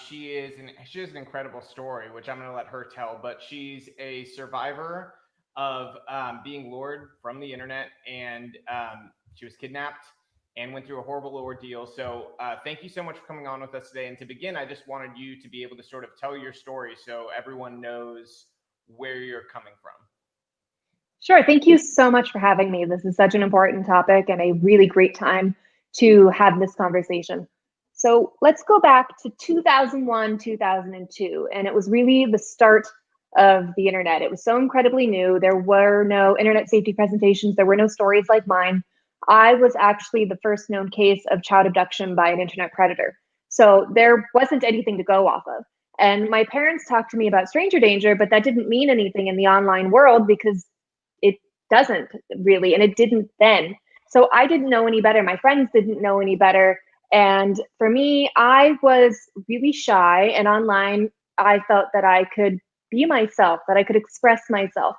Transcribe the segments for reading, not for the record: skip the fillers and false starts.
She has an incredible story, which I'm going to let her tell. But she's a survivor of being lured from the internet, and she was kidnapped and went through a horrible ordeal. So thank you so much for coming on with us today. And to begin, I just wanted you to be able to sort of tell your story so everyone knows where you're coming from. Sure. Thank you so much for having me. This is such an important topic and a really great time to have this conversation. So let's go back to 2001, 2002, and it was really the start of the internet. It was so incredibly new. There were no internet safety presentations, there were no stories like mine. I was actually the first known case of child abduction by an internet predator. So there wasn't anything to go off of. And my parents talked to me about stranger danger, but that didn't mean anything in the online world because it doesn't really, and it didn't then. So I didn't know any better. My friends didn't know any better. And for me, I was really shy, and online, I felt that I could be myself, that I could express myself.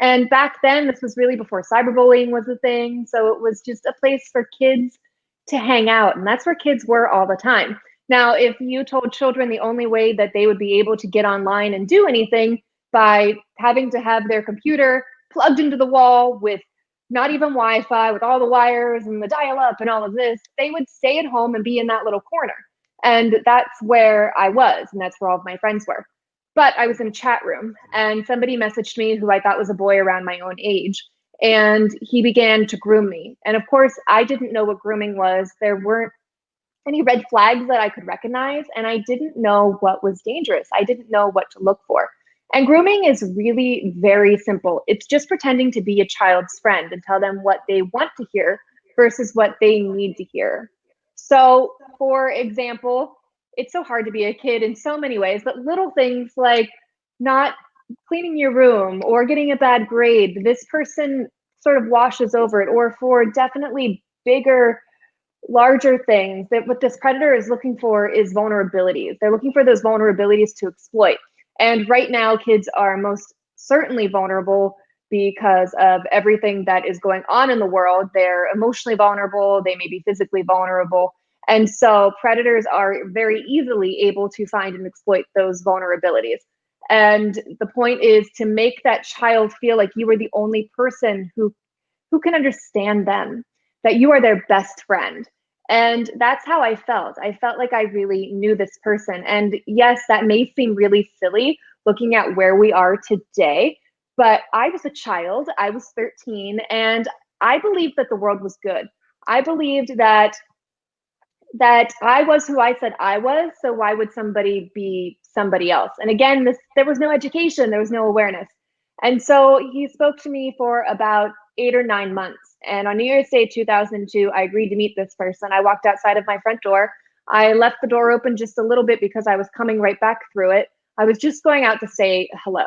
And back then, this was really before cyberbullying was a thing. So it was just a place for kids to hang out. And that's where kids were all the time. Now, if you told children the only way that they would be able to get online and do anything by having to have their computer plugged into the wall with not even Wi-Fi, with all the wires and the dial-up and all of this, they would stay at home and be in that little corner. And that's where I was, and that's where all of my friends were. But I was in a chat room, and somebody messaged me who I thought was a boy around my own age, and he began to groom me. And of course, I didn't know what grooming was. There weren't any red flags that I could recognize, and I didn't know what was dangerous. I didn't know what to look for. And grooming is really very simple. It's just pretending to be a child's friend and tell them what they want to hear versus what they need to hear. So, for example, it's so hard to be a kid in so many ways, but little things like not cleaning your room or getting a bad grade, this person sort of washes over it, or for definitely bigger, larger things, that what this predator is looking for is vulnerabilities. They're looking for those vulnerabilities to exploit. And right now, kids are most certainly vulnerable because of everything that is going on in the world. They're emotionally vulnerable, they may be physically vulnerable. And so predators are very easily able to find and exploit those vulnerabilities. And the point is to make that child feel like you are the only person who can understand them, that you are their best friend. And that's how I felt. I felt like I really knew this person. And yes, that may seem really silly looking at where we are today, but I was a child, I was 13, and I believed that the world was good. I believed that I was who I said I was, so why would somebody be somebody else? And again, there was no education, there was no awareness. And so he spoke to me for about 8 or 9 months. And on New Year's Day 2002, I agreed to meet this person. I walked outside of my front door. I left the door open just a little bit because I was coming right back through it. I was just going out to say hello.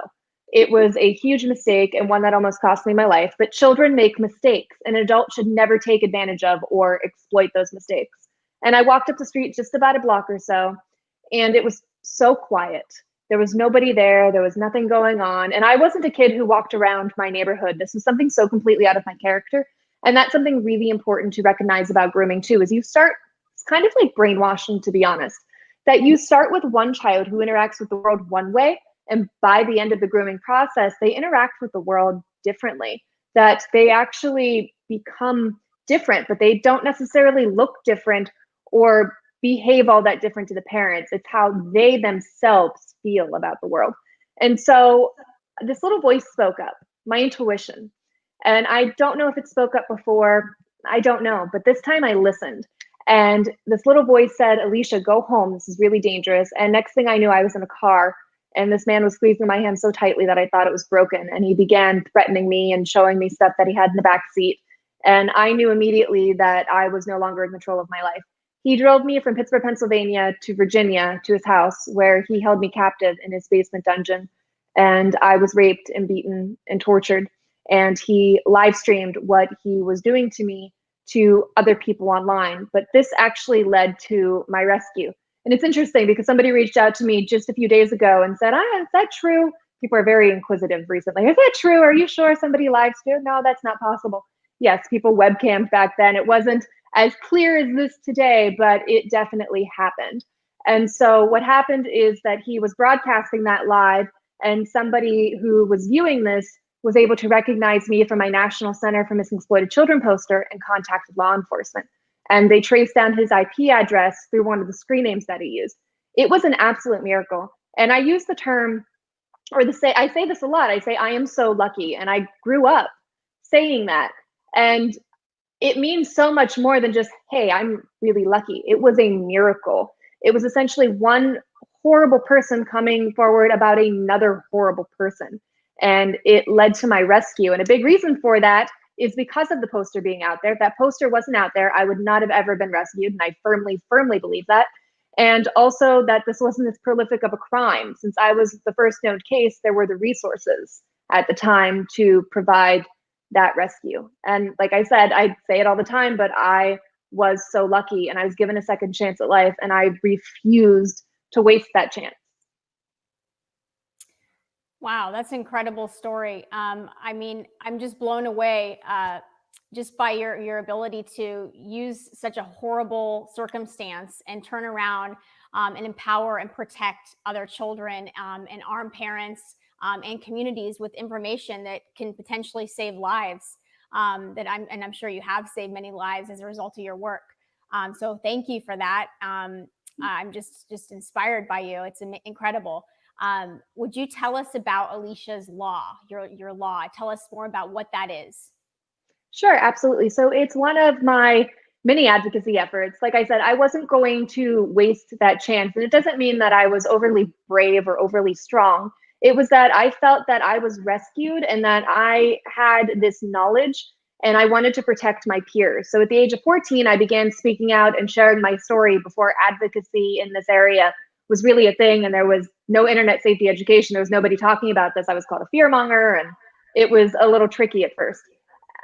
It was a huge mistake and one that almost cost me my life. But children make mistakes. An adult should never take advantage of or exploit those mistakes. And I walked up the street just about a block or so, and it was so quiet. There was nobody there. There was nothing going on. And I wasn't a kid who walked around my neighborhood. This was something so completely out of my character. And that's something really important to recognize about grooming too, is you start, it's kind of like brainwashing, to be honest, that you start with one child who interacts with the world one way. And by the end of the grooming process, they interact with the world differently, that they actually become different, but they don't necessarily look different or behave all that different to the parents. It's how they themselves feel about the world. And so this little voice spoke up, my intuition. And I don't know if it spoke up before. I don't know. But this time I listened. And this little voice said, Alicia, go home. This is really dangerous. And next thing I knew, I was in a car. And this man was squeezing my hand so tightly that I thought it was broken. And he began threatening me and showing me stuff that he had in the back seat. And I knew immediately that I was no longer in control of my life. He drove me from Pittsburgh, Pennsylvania to Virginia to his house, where he held me captive in his basement dungeon. And I was raped and beaten and tortured. And he live streamed what he was doing to me to other people online. But this actually led to my rescue. And it's interesting because somebody reached out to me just a few days ago and said, is that true? People are very inquisitive recently. Is that true? Are you sure somebody live streamed? No, that's not possible. Yes, people webcammed back then. It wasn't as clear as this today, but it definitely happened. And so what happened is that he was broadcasting that live, and somebody who was viewing this was able to recognize me from my National Center for Missing Exploited Children poster and contacted law enforcement. And they traced down his IP address through one of the screen names that he used. It was an absolute miracle. And I use the term, I say this a lot. I say, I am so lucky. And I grew up saying that. And it means so much more than just, hey, I'm really lucky. It was a miracle. It was essentially one horrible person coming forward about another horrible person. And it led to my rescue. And a big reason for that is because of the poster being out there. If that poster wasn't out there, I would not have ever been rescued. And I firmly, firmly believe that. And also that this wasn't as prolific of a crime. Since I was the first known case, there were the resources at the time to provide that rescue. And like I said, I say it all the time, but I was so lucky and I was given a second chance at life, and I refused to waste that chance. Wow, that's an incredible story. I mean, I'm just blown away just by your ability to use such a horrible circumstance and turn around and empower and protect other children and arm parents and communities with information that can potentially save lives. I'm sure you have saved many lives as a result of your work. So thank you for that. I'm just inspired by you. It's incredible. Would you tell us about Alicia's law, your law? Tell us more about what that is. Sure, absolutely. So it's one of my many advocacy efforts. Like I said, I wasn't going to waste that chance. And it doesn't mean that I was overly brave or overly strong. It was that I felt that I was rescued and that I had this knowledge and I wanted to protect my peers. So at the age of 14, I began speaking out and sharing my story before advocacy in this area was really a thing. And there was no internet safety education. There was nobody talking about this. I was called a fearmonger, and it was a little tricky at first.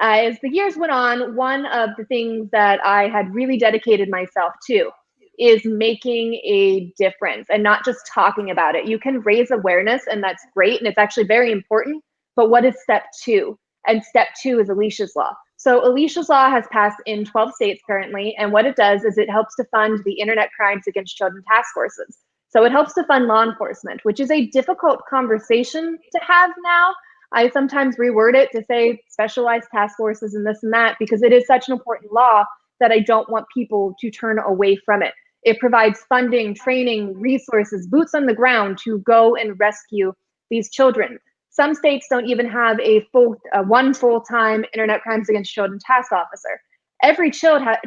As the years went on, one of the things that I had really dedicated myself to is making a difference and not just talking about it. You can raise awareness, and that's great, and it's actually very important. But what is step two? And step two is Alicia's Law. So Alicia's Law has passed in 12 states currently, and what it does is it helps to fund the Internet Crimes Against Children task forces. So it helps to fund law enforcement, which is a difficult conversation to have now. I sometimes reword it to say specialized task forces and this and that, because it is such an important law that I don't want people to turn away from it. It provides funding, training, resources, boots on the ground to go and rescue these children. Some states don't even have one full-time Internet Crimes Against Children task officer. Every child has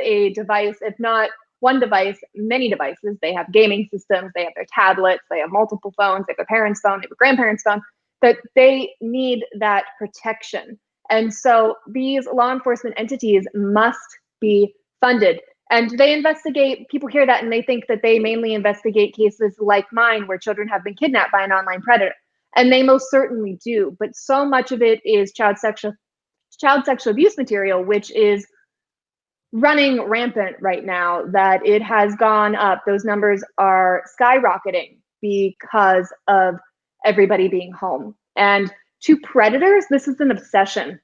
a device, if not one device, many devices. They have gaming systems, they have their tablets, they have multiple phones, they have a parent's phone, they have a grandparent's phone, that they need that protection. And so these law enforcement entities must be funded. And they investigate, people hear that and they think that they mainly investigate cases like mine where children have been kidnapped by an online predator. And they most certainly do. But so much of it is child sexual abuse material, which is running rampant right now, that it has gone up. Those numbers are skyrocketing because of everybody being home. And to predators, this is an obsession.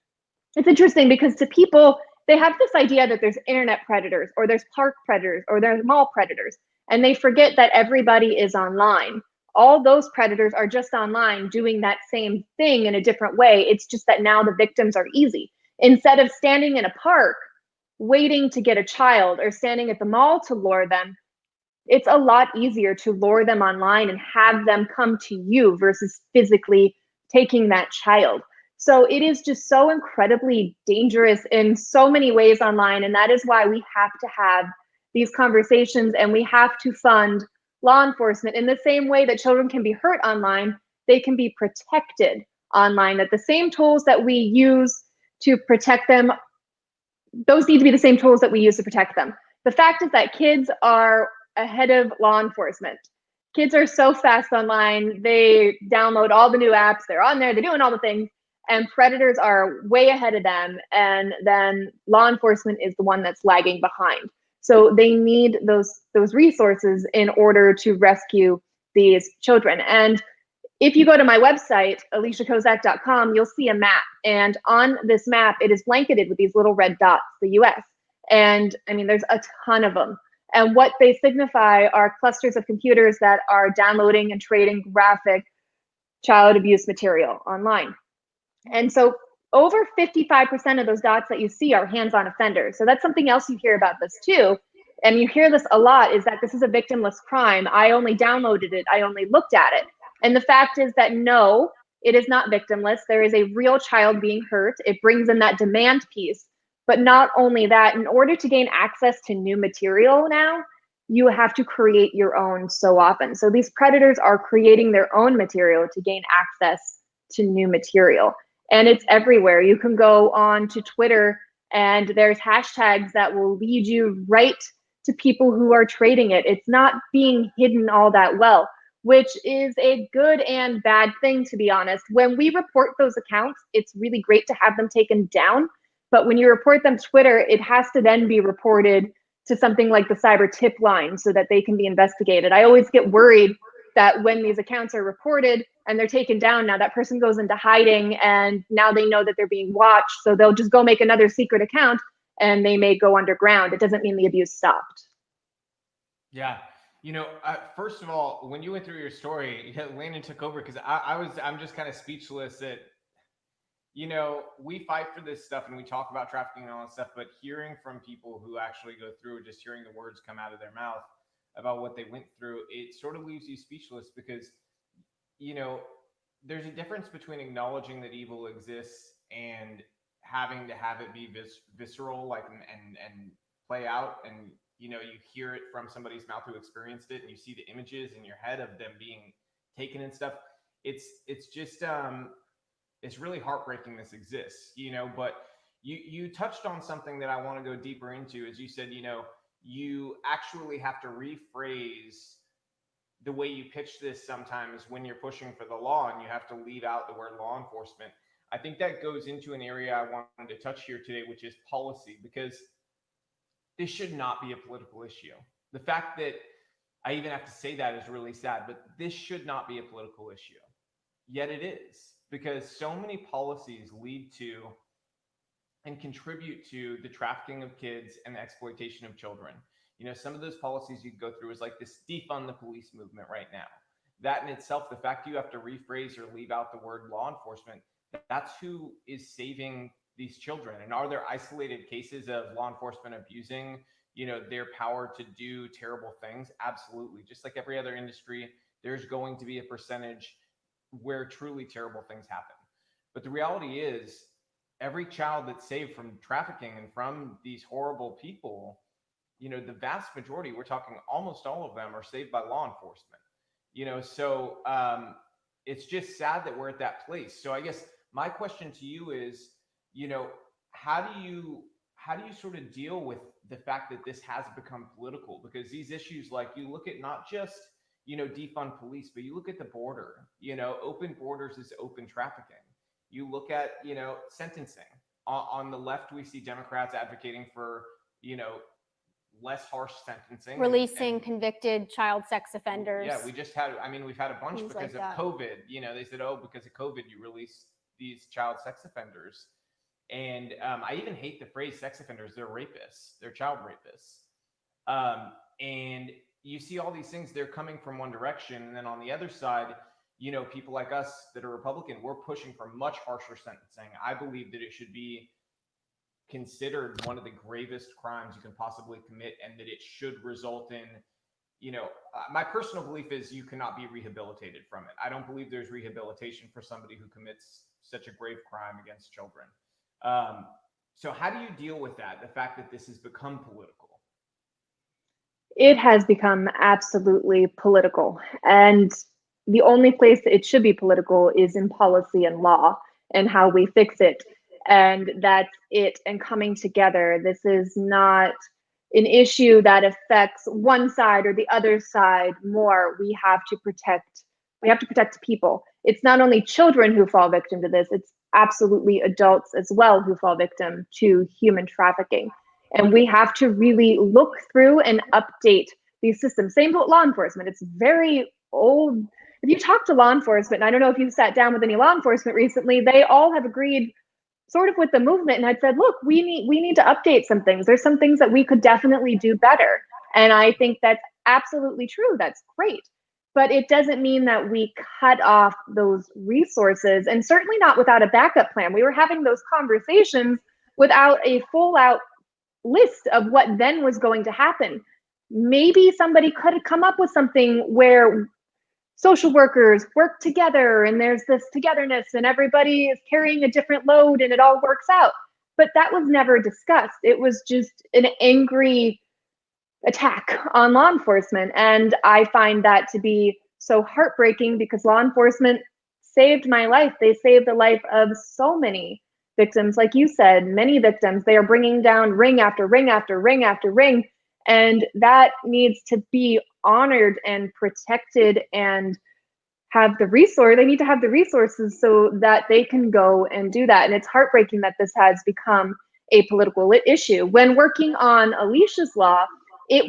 It's interesting because to people, they have this idea that there's internet predators, or there's park predators, or there's mall predators, and they forget that everybody is online. All those predators are just online doing that same thing in a different way. It's just that now the victims are easy. Instead of standing in a park waiting to get a child or standing at the mall to lure them, it's a lot easier to lure them online and have them come to you versus physically taking that child. So it is just so incredibly dangerous in so many ways online. And that is why we have to have these conversations, and we have to fund law enforcement in the same way that children can be hurt online, they can be protected online. That the same tools that we use to protect them, those need to be the same tools that we use to protect them. The fact is that kids are ahead of law enforcement. Kids are so fast online. They download all the new apps. They're on there. They're doing all the things. And predators are way ahead of them. And then law enforcement is the one that's lagging behind. So they need those resources in order to rescue these children. And if you go to my website, aliciakozak.com, you'll see a map. And on this map, it is blanketed with these little red dots, the US. And I mean, there's a ton of them. And what they signify are clusters of computers that are downloading and trading graphic child abuse material online. And so over 55% of those dots that you see are hands-on offenders. So that's something else you hear about this too. And you hear this a lot, is that this is a victimless crime. I only downloaded it. I only looked at it. And the fact is that no, it is not victimless. There is a real child being hurt. It brings in that demand piece. But not only that, in order to gain access to new material now, you have to create your own so often. So these predators are creating their own material to gain access to new material. And it's everywhere. You can go on to Twitter and there's hashtags that will lead you right to people who are trading it. It's not being hidden all that well, which is a good and bad thing, to be honest. When we report those accounts, it's really great to have them taken down. But when you report them to Twitter, it has to then be reported to something like the cyber tip line so that they can be investigated. I always get worried that when these accounts are reported and they're taken down, now that person goes into hiding and now they know that they're being watched. So they'll just go make another secret account and they may go underground. It doesn't mean the abuse stopped. Yeah. First of all, when you went through your story, Landon took over because I'm just kind of speechless that, we fight for this stuff and we talk about trafficking and all that stuff, but hearing from people who actually go through, just hearing the words come out of their mouth about what they went through, it sort of leaves you speechless because, there's a difference between acknowledging that evil exists and having to have it be visceral, like, and play out. And, you hear it from somebody's mouth who experienced it and you see the images in your head of them being taken and stuff. It's just, it's really heartbreaking this exists, but you touched on something that I want to go deeper into. As you said, you actually have to rephrase the way you pitch this sometimes when you're pushing for the law, and you have to leave out the word law enforcement. I think that goes into an area I wanted to touch here today, which is policy, because this should not be a political issue. The fact that I even have to say that is really sad, but this should not be a political issue. Yet it is, because so many policies lead to and contribute to the trafficking of kids and the exploitation of children. Some of those policies you go through is like this defund the police movement right now. That in itself, the fact you have to rephrase or leave out the word law enforcement, that's who is saving these children. And are there isolated cases of law enforcement abusing, their power to do terrible things? Absolutely. Just like every other industry, there's going to be a percentage where truly terrible things happen. But the reality is, every child that's saved from trafficking and from these horrible people, the vast majority, we're talking almost all of them, are saved by law enforcement. So it's just sad that we're at that place. So I guess my question to you is, how do you sort of deal with the fact that this has become political? Because these issues, like, you look at not just, defund police, but you look at the border, open borders is open trafficking. You look at, sentencing. On the left, we see Democrats advocating for, less harsh sentencing. Releasing convicted child sex offenders. Yeah, we've had a bunch Things because like of COVID. They said, oh, because of COVID, you release these child sex offenders. And I even hate the phrase sex offenders. They're rapists. They're child rapists. And you see all these things, they're coming from one direction. And then on the other side, people like us that are Republican, we're pushing for much harsher sentencing. I believe that it should be considered one of the gravest crimes you can possibly commit, and that it should result in, my personal belief is you cannot be rehabilitated from it. I don't believe there's rehabilitation for somebody who commits such a grave crime against children. So how do you deal with that? The fact that this has become political? It has become absolutely political. And the only place that it should be political is in policy and law and how we fix it. And that's it, and coming together. This is not an issue that affects one side or the other side more. We have to protect people. It's not only children who fall victim to this, it's absolutely adults as well who fall victim to human trafficking. And we have to really look through and update these systems. Same with law enforcement. It's very old. If you talk to law enforcement, and I don't know if you've sat down with any law enforcement recently, they all have agreed sort of with the movement and had said, look, we need to update some things. There's some things that we could definitely do better. And I think that's absolutely true. That's great. But it doesn't mean that we cut off those resources, and certainly not without a backup plan. We were having those conversations without a full out list of what then was going to happen. Maybe somebody could have come up with something where social workers work together and there's this togetherness and everybody is carrying a different load and it all works out. But that was never discussed. It was just an angry attack on law enforcement. And I find that to be so heartbreaking because law enforcement saved my life. They saved the life of so many victims. Like you said, many victims. They are bringing down ring after ring after ring after ring. And that needs to be honored and protected and have the resource. They need to have the resources so that they can go and do that. And it's heartbreaking that this has become a political issue. When working on Alicia's law, it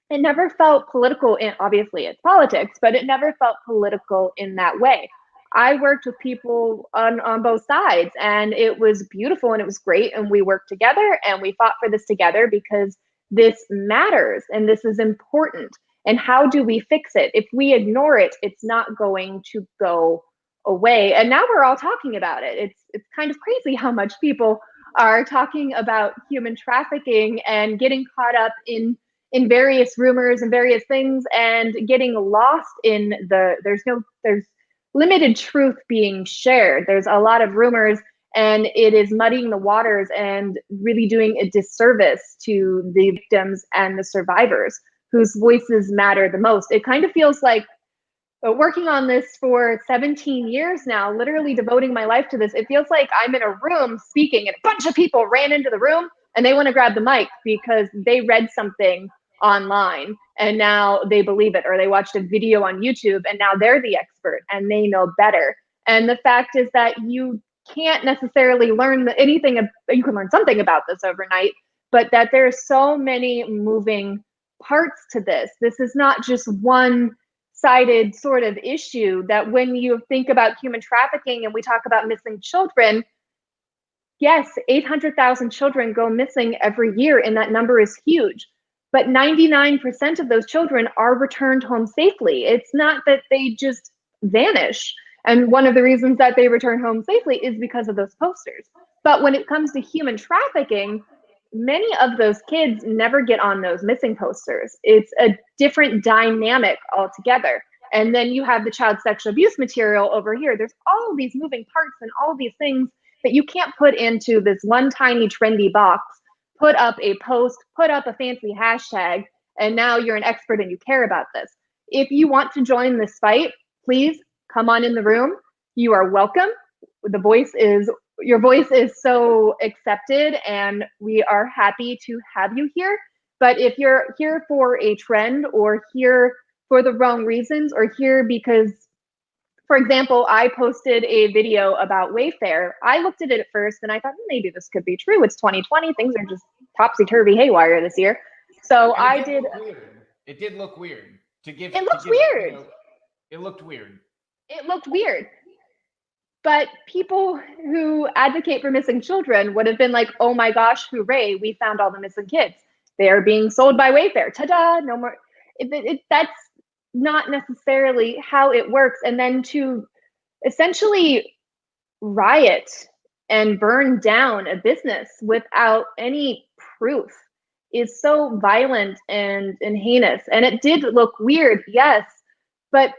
never felt political in, obviously it's politics, but it never felt political in that way. I worked with people on both sides and it was beautiful and it was great. And we worked together and we fought for this together because this matters and this is important. And how do we fix it? If we ignore it, it's not going to go away. And now we're all talking about it. It's kind of crazy how much people are talking about human trafficking and getting caught up in various rumors and various things and getting lost in there's limited truth being shared. There's a lot of rumors and it is muddying the waters and really doing a disservice to the victims and the survivors whose voices matter the most. It kind of feels like working on this for 17 years now, literally devoting my life to this, it feels like I'm in a room speaking and a bunch of people ran into the room and they want to grab the mic because they read something online and now they believe it, or they watched a video on YouTube and now they're the expert and they know better. And the fact is that you can't necessarily learn anything. You can learn something about this overnight, but that there's so many moving parts to this. This is not just one-sided sort of issue. That when you think about human trafficking and we talk about missing children, yes, 800,000 children go missing every year, and that number is huge. But 99% of those children are returned home safely. It's not that they just vanish. And one of the reasons that they return home safely is because of those posters. But when it comes to human trafficking, many of those kids never get on those missing posters. It's a different dynamic altogether. And then you have the child sexual abuse material over here. There's all of these moving parts and all of these things that you can't put into this one tiny trendy box, put up a post, put up a fancy hashtag, and now you're an expert and you care about this. If you want to join this fight, please come on in the room. You are welcome. Your voice is so accepted and we are happy to have you here. But if you're here for a trend or here for the wrong reasons or here because, for example, I posted a video about Wayfair. I looked at it at first and I thought, maybe this could be true. It's 2020. Things are just topsy-turvy haywire this year. So I did. It did look weird. It looked weird. It looked weird. It looked weird. But people who advocate for missing children would have been like, oh my gosh, hooray, we found all the missing kids. They are being sold by Wayfair. Ta-da, no more. That's not necessarily how it works. And then to essentially riot and burn down a business without any proof is so violent and heinous. And it did look weird, yes. But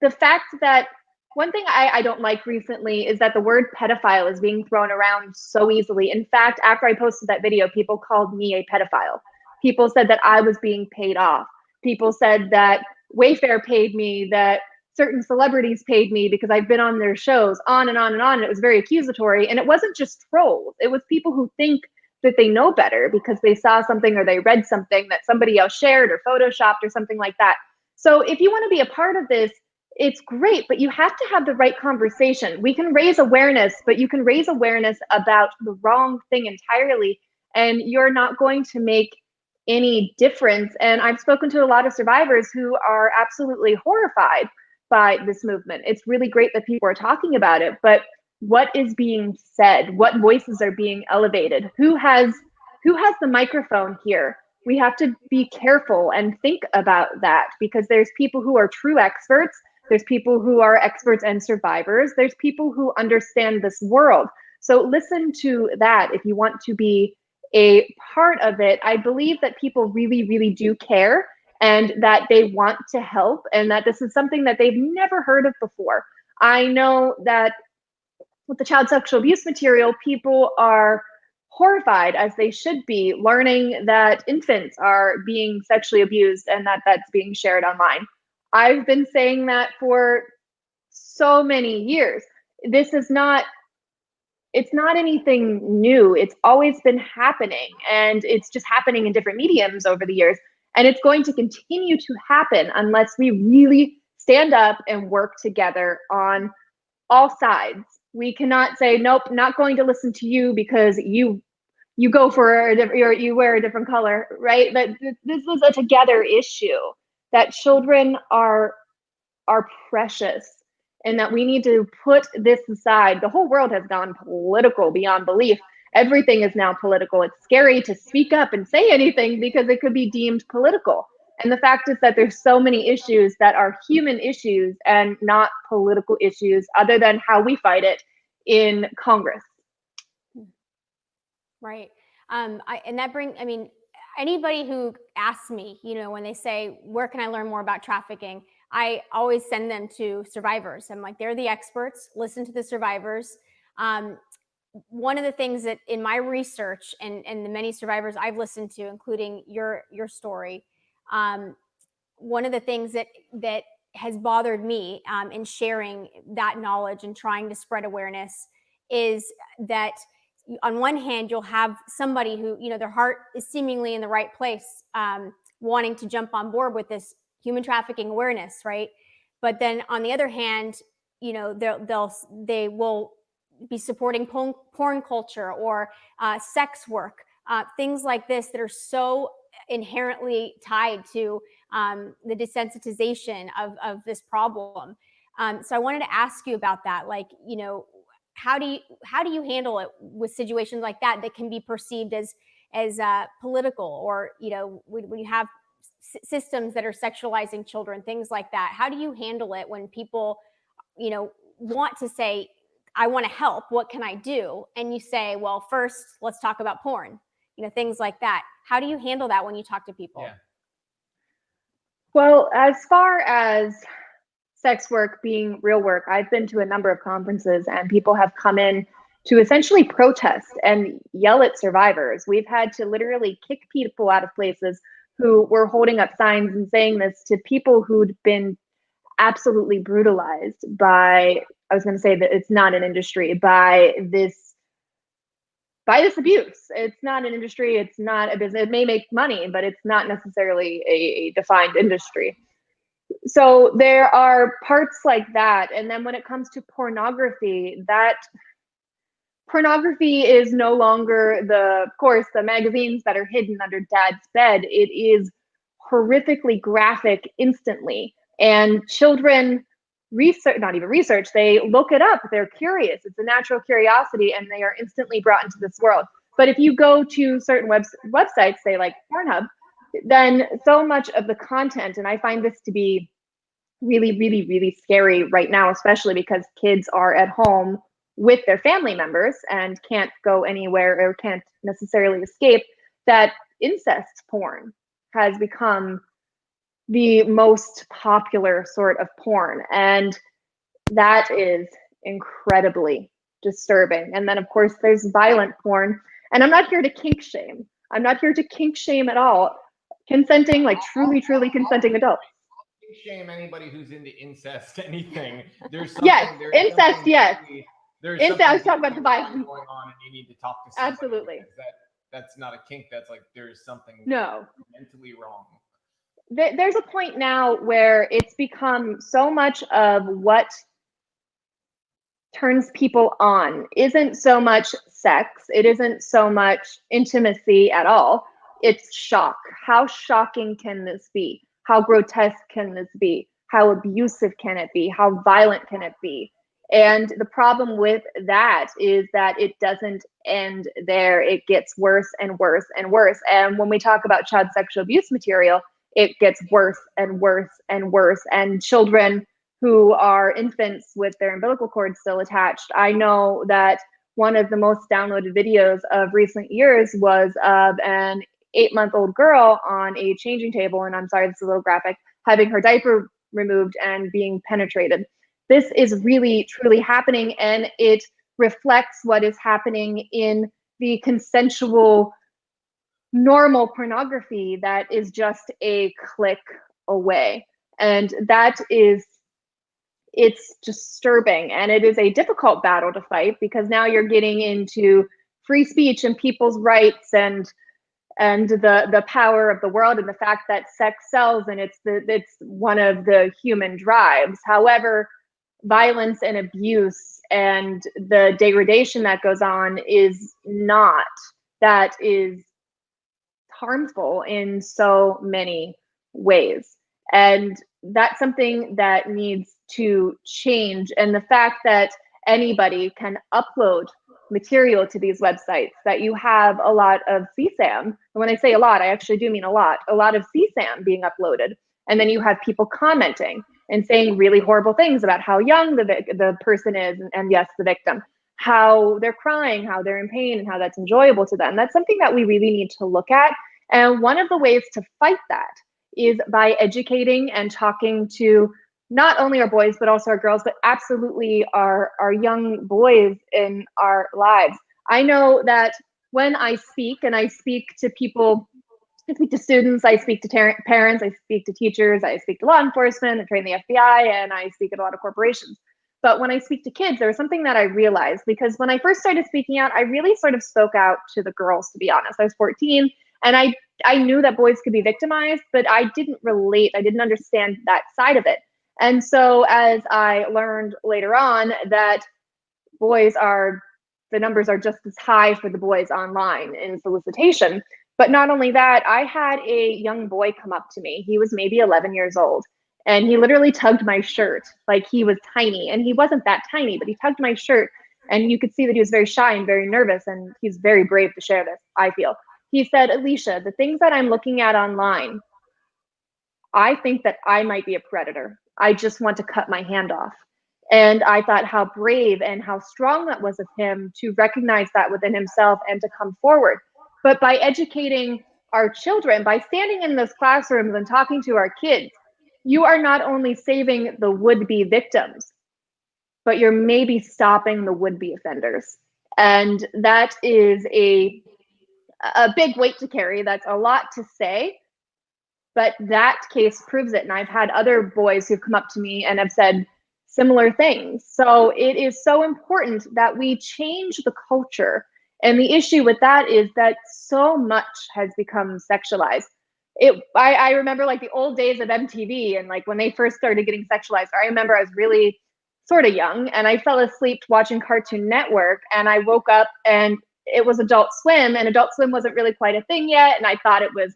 the fact that one thing I don't like recently is that the word pedophile is being thrown around so easily. In fact, after I posted that video, people called me a pedophile. People said that I was being paid off. People said that Wayfair paid me, that certain celebrities paid me because I've been on their shows, on and on and on. And it was very accusatory. And it wasn't just trolls. It was people who think that they know better because they saw something or they read something that somebody else shared or photoshopped or something like that. So if you want to be a part of this, it's great, but you have to have the right conversation. We can raise awareness, but you can raise awareness about the wrong thing entirely, and you're not going to make any difference. And I've spoken to a lot of survivors who are absolutely horrified by this movement. It's really great that people are talking about it, but what is being said? What voices are being elevated? Who has the microphone here? we have to be careful and think about that, because there's people who are true experts. There's people who are experts and survivors. There's people who understand this world. So listen to that if you want to be a part of it. I believe that people really, really do care, and that they want to help, and that this is something that they've never heard of before. I know that with the child sexual abuse material, people are horrified, as they should be, learning that infants are being sexually abused and that that's being shared online. I've been saying that for so many years. This is not, it's not anything new. It's always been happening, and it's just happening in different mediums over the years. And it's going to continue to happen unless we really stand up and work together on all sides. We cannot say, nope, not going to listen to you because you go for you wear a different color, right? That this is a together issue, that children are precious, and that we need to put this aside. The whole world has gone political beyond belief. Everything is now political. It's scary to speak up and say anything because it could be deemed political. And the fact is that there's so many issues that are human issues and not political issues, other than how we fight it in Congress. Right. I mean, anybody who asks me, when they say, where can I learn more about trafficking? I always send them to survivors. I'm like, they're the experts. Listen to the survivors. One of the things that in my research and the many survivors I've listened to, including your story, one of the things that has bothered me in sharing that knowledge and trying to spread awareness is that on one hand, you'll have somebody who, their heart is seemingly in the right place, wanting to jump on board with this human trafficking awareness, right? But then on the other hand, they will be supporting porn culture or sex work, things like this that are so inherently tied to the desensitization of this problem. So I wanted to ask you about that. Like, how do you handle it with situations like that can be perceived as political, or when you have systems that are sexualizing children, things like that? How do you handle it when people want to say, I want to help, what can I do? And you say, well, first let's talk about porn, things like that. How do you handle that when you talk to people? Yeah. Well, as far as sex work being real work, I've been to a number of conferences, and people have come in to essentially protest and yell at survivors. We've had to literally kick people out of places who were holding up signs and saying this to people who'd been absolutely brutalized by, I was going to say that it's not an industry, by this abuse. It's not an industry. It's not a business. It may make money, but it's not necessarily a defined industry. So there are parts like that. And then when it comes to pornography, that pornography is no longer of course, the magazines that are hidden under dad's bed. It is horrifically graphic instantly. And children not even research, they look it up. They're curious. It's a natural curiosity, and they are instantly brought into this world. But if you go to certain websites, say like Pornhub, then so much of the content, and I find this to be really, really, really scary right now, especially because kids are at home with their family members and can't go anywhere or can't necessarily escape, that incest porn has become the most popular sort of porn. And that is incredibly disturbing. And then, of course, there's violent porn. And I'm not here to kink shame. I'm not here to kink shame at all. Consenting, like truly, truly consenting adults. Shame anybody who's into incest, anything. There's something. Yes, incest, yes. There's incest, I was talking about the violence going on, and you need to talk to somebody. Absolutely. That's not a kink. That's like there's something mentally wrong. There's a point now where it's become so much of what turns people on isn't so much sex. It isn't so much intimacy at all. It's shock. How shocking can this be? How grotesque can this be? How abusive can it be? How violent can it be? And the problem with that is that it doesn't end there. It gets worse and worse and worse. And when we talk about child sexual abuse material, it gets worse and worse and worse. And children who are infants with their umbilical cord still attached. I know that one of the most downloaded videos of recent years was of an 8-month-old girl on a changing table, and I'm sorry, this is a little graphic, having her diaper removed and being penetrated. This is really, truly happening, and it reflects what is happening in the consensual, normal pornography that is just a click away. And that is, it's disturbing, and it is a difficult battle to fight, because now you're getting into free speech and people's rights and the power of the world, and the fact that sex sells, and it's one of the human drives. However, violence and abuse and the degradation that goes on is not. That is harmful in so many ways. And that's something that needs to change. And the fact that anybody can upload material to these websites, that you have a lot of CSAM, and when I say a lot, I actually do mean a lot of CSAM being uploaded. And then you have people commenting and saying really horrible things about how young the person is, and yes, the victim, how they're crying, how they're in pain, and how that's enjoyable to them. That's something that we really need to look at. And one of the ways to fight that is by educating and talking to not only our boys, but also our girls, but absolutely our young boys in our lives. I know that when I speak, and I speak to people, I speak to students, I speak to parents, I speak to teachers, I speak to law enforcement, I train the FBI, and I speak at a lot of corporations. But when I speak to kids, there was something that I realized, because when I first started speaking out, I really sort of spoke out to the girls, to be honest. I was 14, and I knew that boys could be victimized, but I didn't relate. I didn't understand that side of it. And so as I learned later on that the numbers are just as high for the boys online in solicitation. But not only that, I had a young boy come up to me. He was maybe 11 years old. And he literally tugged my shirt like he was tiny. And he wasn't that tiny, but he tugged my shirt. And you could see that he was very shy and very nervous. And he's very brave to share this, I feel. He said, "Alicia, the things that I'm looking at online, I think that I might be a predator. I just want to cut my hand off." And I thought how brave and how strong that was of him to recognize that within himself and to come forward. But by educating our children, by standing in those classrooms and talking to our kids, you are not only saving the would-be victims, but you're maybe stopping the would-be offenders. And that is a big weight to carry. That's a lot to say. But that case proves it. And I've had other boys who've come up to me and have said similar things. So it is so important that we change the culture. And the issue with that is that so much has become sexualized. I remember like the old days of MTV, and like when they first started getting sexualized. I remember I was really sort of young, and I fell asleep watching Cartoon Network, and I woke up and it was Adult Swim, and Adult Swim wasn't really quite a thing yet. And I thought it was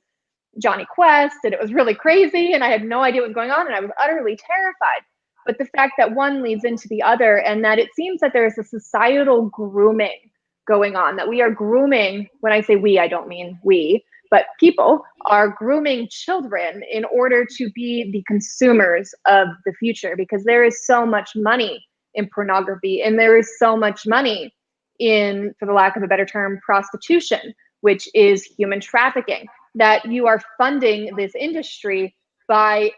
Johnny Quest, and it was really crazy, and I had no idea what was going on, and I was utterly terrified. But the fact that one leads into the other, and that it seems that there's a societal grooming going on, that we are grooming, when I say we, I don't mean we, but people are grooming children in order to be the consumers of the future, because there is so much money in pornography, and there is so much money in, for the lack of a better term, prostitution, which is human trafficking, that you are funding this industry by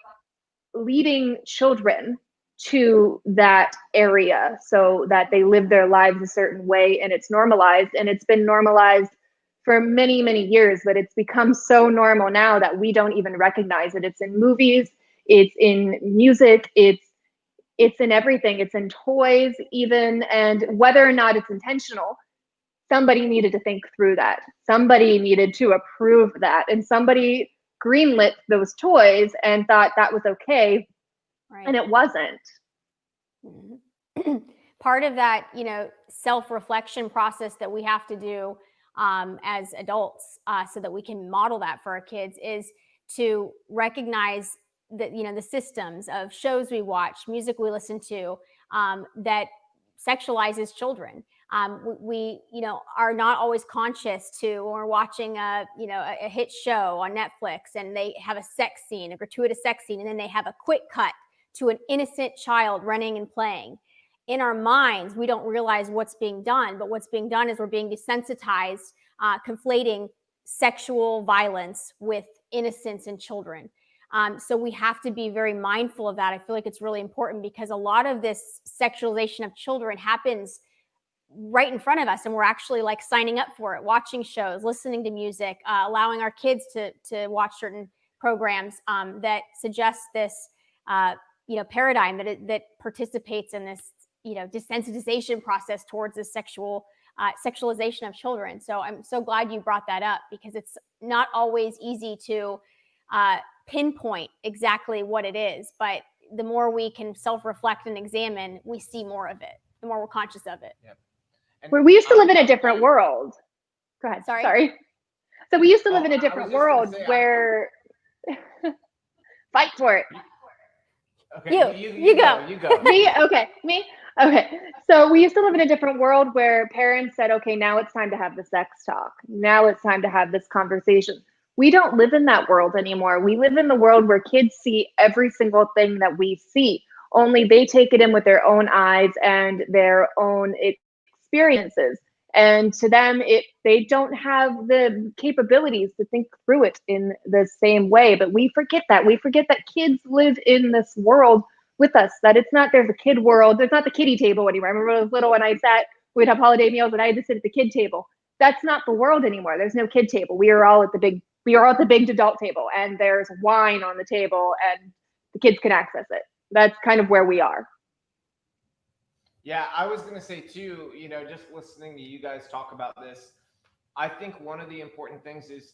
leading children to that area so that they live their lives a certain way, and it's normalized, and it's been normalized for many, many years, but it's become so normal now that we don't even recognize it. It's in movies, it's in music, it's in everything. It's in toys even, and whether or not it's intentional, somebody needed to think through that. Somebody needed to approve that, and somebody greenlit those toys and thought that was okay, right. And it wasn't. Mm-hmm. Part of that, self-reflection process that we have to do as adults, so that we can model that for our kids, is to recognize that, the systems of shows we watch, music we listen to, that sexualizes children. We are not always conscious to, when we're watching a hit show on Netflix and they have a sex scene, a gratuitous sex scene, and then they have a quick cut to an innocent child running and playing. In our minds, we don't realize what's being done, but what's being done is we're being desensitized, conflating sexual violence with innocence in children. So we have to be very mindful of that. I feel like it's really important because a lot of this sexualization of children happens right in front of us, and we're actually like signing up for it, watching shows, listening to music, allowing our kids to watch certain programs that suggest this paradigm that participates in this desensitization process towards this sexualization of children. So I'm so glad you brought that up, because it's not always easy to pinpoint exactly what it is, but the more we can self-reflect and examine, we see more of it, the more we're conscious of it. Yep. And Where we used to live in a different world. Go ahead. Sorry. So we used to live in a different world where fight for it. Okay, you go. You go. Me? Okay. Me? Okay. So we used to live in a different world where parents said, okay, now it's time to have the sex talk. Now it's time to have this conversation. We don't live in that world anymore. We live in the world where kids see every single thing that we see, only they take it in with their own eyes and their own experiences. And to them, they don't have the capabilities to think through it in the same way. But we forget that. We forget that kids live in this world with us, that it's not, there's a kid world. There's not the kiddie table anymore. I remember when I was little and we'd have holiday meals and I had to sit at the kid table. That's not the world anymore. There's no kid table. We are all at the big adult table, and there's wine on the table and the kids can access it. That's kind of where we are. Yeah, I was going to say too, just listening to you guys talk about this, I think one of the important things is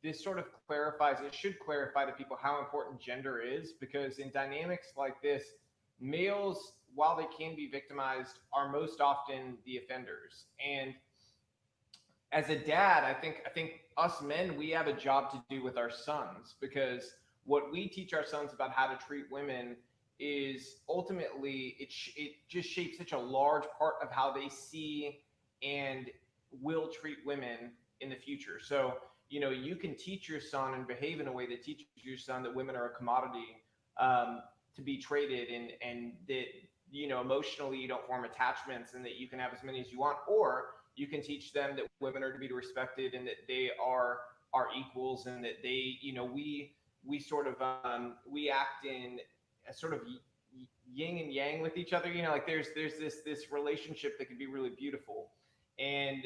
this sort of it should clarify to people how important gender is, because in dynamics like this, males, while they can be victimized, are most often the offenders. And as a dad, I think us men, we have a job to do with our sons, because what we teach our sons about how to treat women is ultimately it just shapes such a large part of how they see and will treat women in the future. So you can teach your son and behave in a way that teaches your son that women are a commodity to be traded, and that emotionally you don't form attachments, and that you can have as many as you want. Or you can teach them that women are to be respected and that they are equals, and that they we sort of we act in a sort of yin and yang with each other. Like there's this relationship that can be really beautiful. And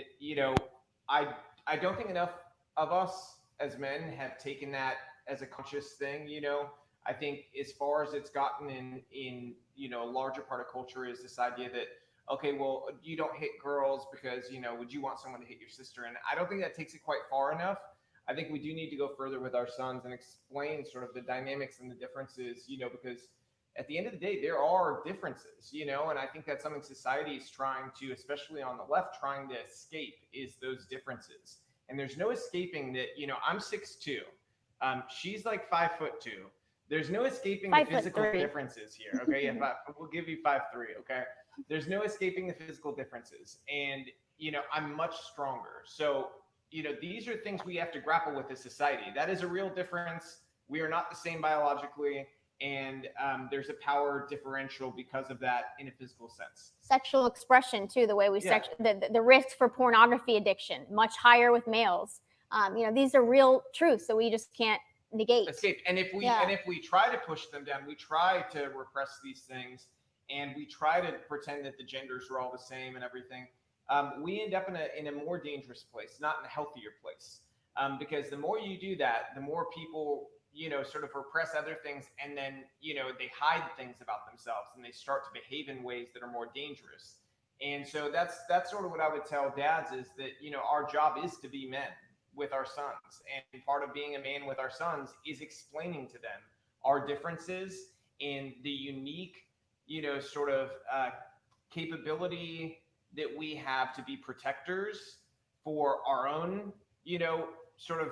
I don't think enough of us as men have taken that as a conscious thing. I think as far as it's gotten in a larger part of culture is this idea that, okay, well, you don't hit girls because would you want someone to hit your sister? And I don't think that takes it quite far enough. I think we do need to go further with our sons and explain sort of the dynamics and the differences, because at the end of the day, there are differences, and I think that's something society is trying to, especially on the left, trying to escape, is those differences. And there's no escaping that, I'm 6'2". She's like 5'2". There's no escaping the physical differences here. Okay. We'll give you 5'3". Okay. There's no escaping the physical differences. And, I'm much stronger. So, these are things we have to grapple with as society. That is a real difference. We are not the same biologically. And there's a power differential because of that in a physical sense. Sexual expression too, the way we the risk for pornography addiction, much higher with males. These are real truths that we just can't escape. And if we try to push them down, we try to repress these things, and we try to pretend that the genders are all the same and everything, we end up in a more dangerous place, not in a healthier place. Because the more you do that, the more people sort of repress other things, and then they hide things about themselves, and they start to behave in ways that are more dangerous. And so that's sort of what I would tell dads, is that our job is to be men with our sons, and part of being a man with our sons is explaining to them our differences and the unique sort of capability that we have to be protectors for our own sort of,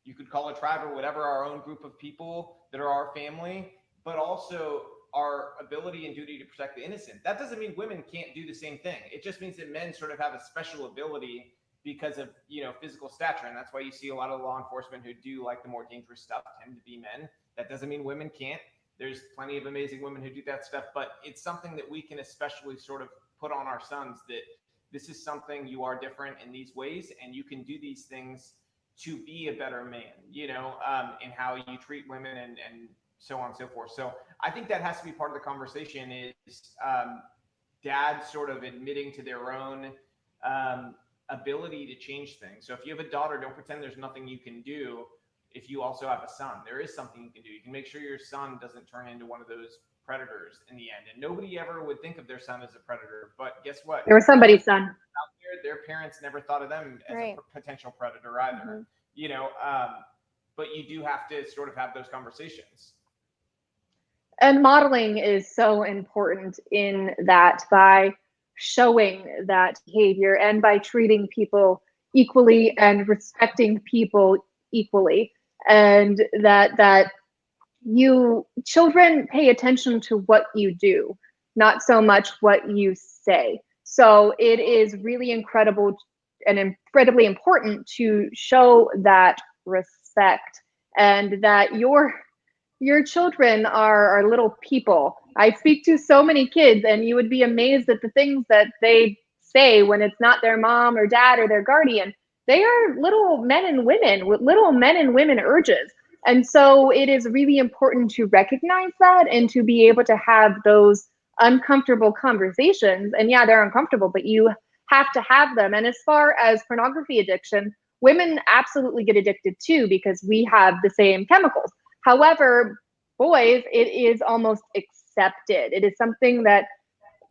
you could call it tribe or whatever, our own group of people that are our family, but also our ability and duty to protect the innocent. That doesn't mean women can't do the same thing. It just means that men sort of have a special ability because of, you know, physical stature. And that's why you see a lot of law enforcement who do like the more dangerous stuff tend to be men. That doesn't mean women can't. There's plenty of amazing women who do that stuff, but it's something that we can especially sort of put on our sons, that this is something, you are different in these ways, and you can do these things to be a better man, you know, in how you treat women and so on and so forth. So I think that has to be part of the conversation, is dads sort of admitting to their own ability to change things. So if you have a daughter, don't pretend there's nothing you can do. If you also have a son, there is something you can do. You can make sure your son doesn't turn into one of those predators in the end. And nobody ever would think of their son as a predator, but guess what? There was somebody's son. Out there, their parents never thought of them as Right. a potential predator either. You know, but you do have to sort of have those conversations. And modeling is so important in that, by showing that behavior and by treating people equally and respecting people equally, and that you children pay attention to what you do, not so much what you say. So it is really incredible and incredibly important to show that respect, and that your children are little people. I speak to so many kids, and you would be amazed at the things that they say when it's not their mom or dad or their guardian. They are little men and women with little men and women urges. And so it is really important to recognize that and to be able to have those uncomfortable conversations. And yeah, they're uncomfortable, but you have to have them. And as far as pornography addiction, women absolutely get addicted too, because we have the same chemicals. However, boys, it is almost accepted. It is something that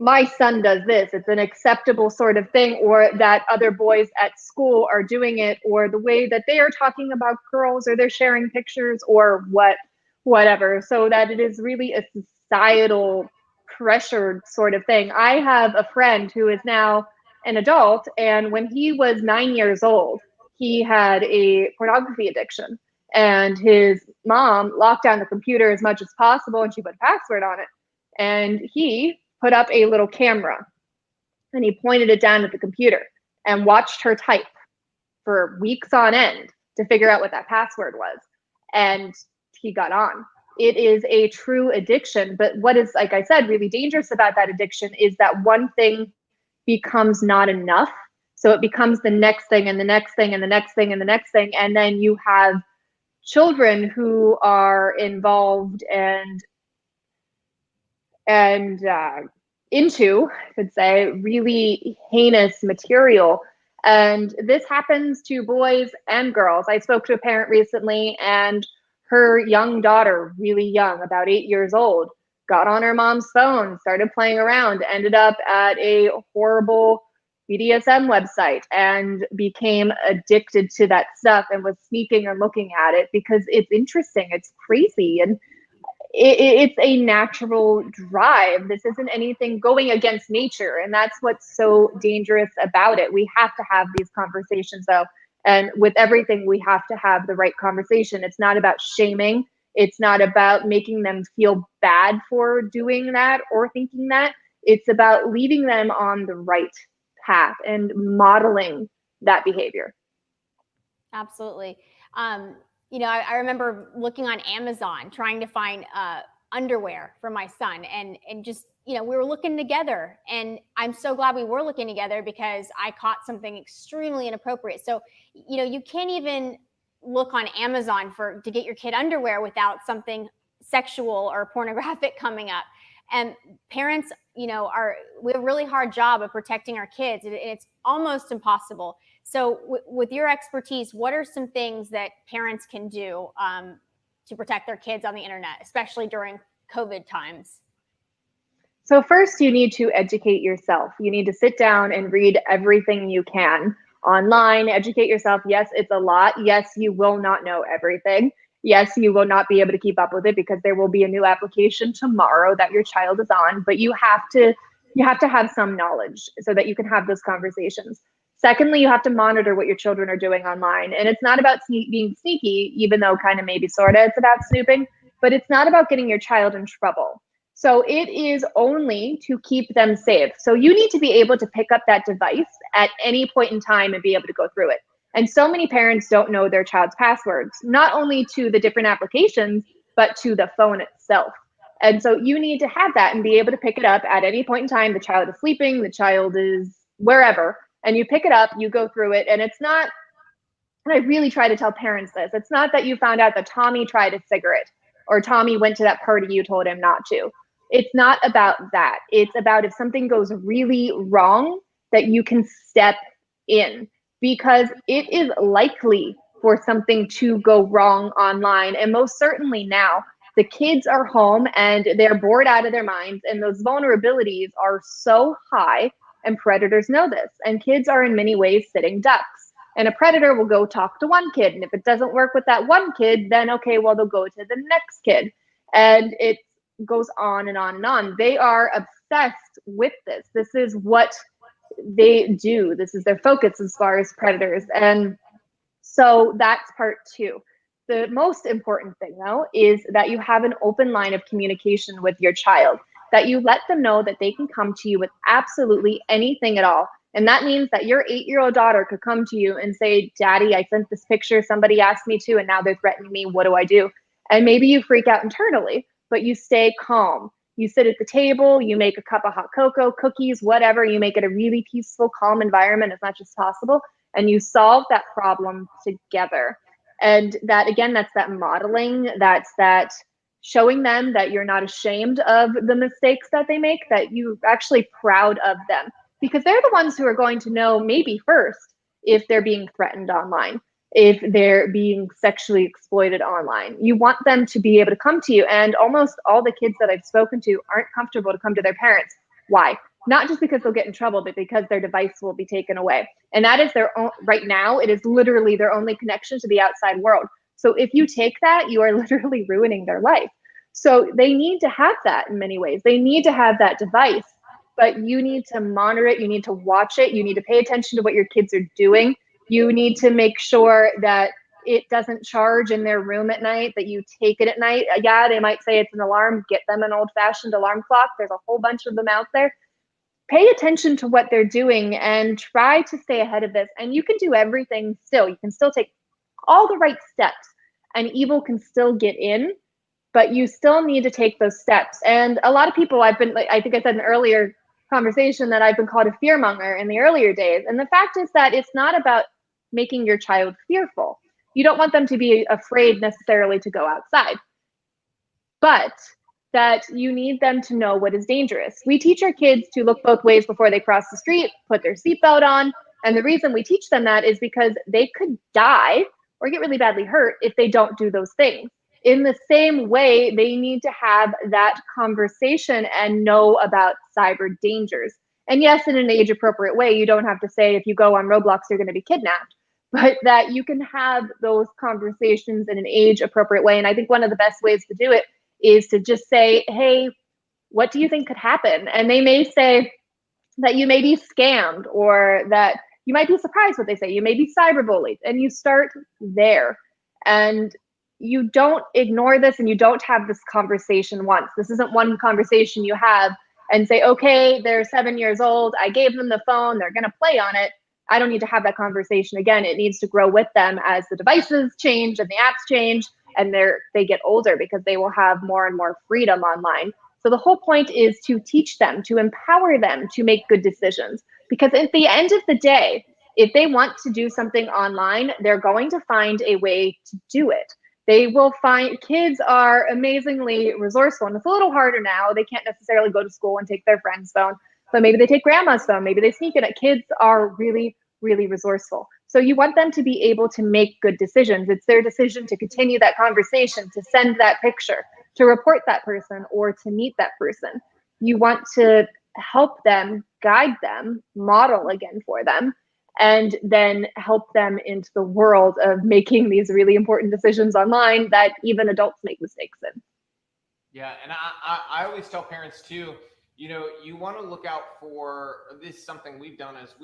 my son does this. It's an acceptable sort of thing, or that other boys at school are doing it, or the way that they are talking about girls, or they're sharing pictures, or whatever. So that it is really a societal pressured sort of thing. I have a friend who is now an adult, and when he was 9 years old, he had a pornography addiction. And his mom locked down the computer as much as possible, and she put a password on it. And he put up a little camera, and he pointed it down at the computer and watched her type for weeks on end to figure out what that password was. And he got on. It is a true addiction. But what is, like I said, really dangerous about that addiction is that one thing becomes not enough. So it becomes the next thing and the next thing and the next thing and the next thing. And then you have children who are involved and into, I could say, really heinous material. And this happens to boys and girls. I spoke to a parent recently, and her young daughter, really young, about 8 years old, got on her mom's phone, started playing around, ended up at a horrible BDSM website, and became addicted to that stuff, and was sneaking and looking at it because it's interesting, it's crazy, and it's a natural drive. This isn't anything going against nature, and that's what's so dangerous about it. We have to have these conversations, though, and with everything, we have to have the right conversation. It's not about shaming. It's not about making them feel bad for doing that or thinking that. It's about leading them on the right path and modeling that behavior. Absolutely. You know, I remember looking on Amazon, trying to find underwear for my son, and just, you know, we were looking together, and I'm so glad we were looking together, because I caught something extremely inappropriate. So, you know, you can't even look on Amazon to get your kid underwear without something sexual or pornographic coming up. And parents, you know, we have a really hard job of protecting our kids, and it's almost impossible. So with your expertise, what are some things that parents can do to protect their kids on the internet, especially during COVID times? So first, you need to educate yourself. You need to sit down and read everything you can online, educate yourself. Yes, it's a lot. Yes, you will not know everything. Yes, you will not be able to keep up with it, because there will be a new application tomorrow that your child is on, but you have to have some knowledge so that you can have those conversations. Secondly, you have to monitor what your children are doing online. And it's not about being sneaky, even though kind of maybe sort of it's about snooping, but it's not about getting your child in trouble. So it is only to keep them safe. So you need to be able to pick up that device at any point in time and be able to go through it. And so many parents don't know their child's passwords, not only to the different applications, but to the phone itself. And so you need to have that and be able to pick it up at any point in time. The child is sleeping, the child is wherever, and you pick it up, you go through it. And it's not, and I really try to tell parents this, it's not that you found out that Tommy tried a cigarette or Tommy went to that party you told him not to. It's not about that. It's about if something goes really wrong, that you can step in, because it is likely for something to go wrong online. And most certainly now, the kids are home and they're bored out of their minds, and those vulnerabilities are so high, and predators know this. And kids are in many ways sitting ducks. And a predator will go talk to one kid, and if it doesn't work with that one kid, then okay, well, they'll go to the next kid. And it goes on and on and on. They are obsessed with this. This is what they do. This is their focus as far as predators. And so that's part two. The most important thing, though, is that you have an open line of communication with your child, that you let them know that they can come to you with absolutely anything at all. And that means that your 8-year-old daughter could come to you and say, Daddy, I sent this picture, somebody asked me to, and now they're threatening me. What do I do? And maybe you freak out internally, but you stay calm. You sit at the table, you make a cup of hot cocoa, cookies, whatever. You make it a really peaceful, calm environment as much as possible, and you solve that problem together. And that, again, that's that modeling, that's that showing them that you're not ashamed of the mistakes that they make, that you're actually proud of them, because they're the ones who are going to know maybe first if they're being threatened online, if they're being sexually exploited online. You want them to be able to come to you. And almost all the kids that I've spoken to aren't comfortable to come to their parents. Why? Not just because they'll get in trouble, but because their device will be taken away. And that is their own, right now, it is literally their only connection to the outside world. So if you take that, you are literally ruining their life. So they need to have that in many ways. They need to have that device, but you need to monitor it. You need to watch it. You need to pay attention to what your kids are doing. You need to make sure that it doesn't charge in their room at night, that you take it at night. Yeah, they might say it's an alarm. Get them an old-fashioned alarm clock. There's a whole bunch of them out there. Pay attention to what they're doing and try to stay ahead of this. And you can do everything still. You can still take all the right steps, and evil can still get in, but you still need to take those steps. And a lot of people, I think I said in an earlier conversation that I've been called a fearmonger in the earlier days. And the fact is that it's not about making your child fearful. You don't want them to be afraid necessarily to go outside, but that you need them to know what is dangerous. We teach our kids to look both ways before they cross the street, put their seatbelt on. And the reason we teach them that is because they could die or get really badly hurt if they don't do those things. In the same way, they need to have that conversation and know about cyber dangers. And yes, in an age appropriate way, you don't have to say if you go on Roblox, you're going to be kidnapped, but that you can have those conversations in an age appropriate way. And I think one of the best ways to do it is to just say, hey, what do you think could happen? And they may say that you may be scammed, or that you might be surprised what they say. You may be cyberbullied, and you start there. And you don't ignore this, and you don't have this conversation once. This isn't one conversation you have and say, okay, they're 7 years old. I gave them the phone. They're going to play on it. I don't need to have that conversation again. It needs to grow with them as the devices change and the apps change, and they get older, because they will have more and more freedom online. So the whole point is to teach them, to empower them to make good decisions. Because at the end of the day, if they want to do something online, they're going to find a way to do it. They will find, kids are amazingly resourceful, and it's a little harder now. They can't necessarily go to school and take their friend's phone, but maybe they take grandma's phone, maybe they sneak it. Kids are really, really resourceful. So you want them to be able to make good decisions. It's their decision to continue that conversation, to send that picture, to report that person, or to meet that person. You want to help them, guide them, model again for them, and then help them into the world of making these really important decisions online that even adults make mistakes in. Yeah, and I always tell parents too, you want to look out for this. Is something we've done is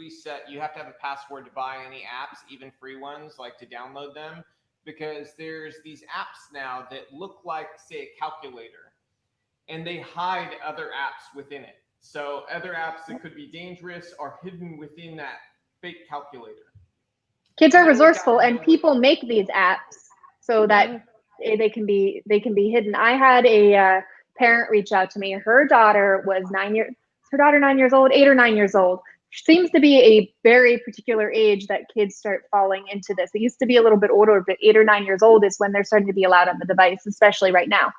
you have to have a password to buy any apps, even free ones, like to download them, because there's these apps now that look like, say, a calculator. and they hide other apps within it. So other apps that could be dangerous are hidden within that fake calculator. Kids And are then we got resourceful, to and know people make these apps so that they can be hidden. I had a parent reach out to me. Her daughter was 9 years old, 8 or 9 years old. Seems to be a very particular age that kids start falling into this. It used to be a little bit older, but 8 or 9 years old is when they're starting to be allowed on the device, especially right now.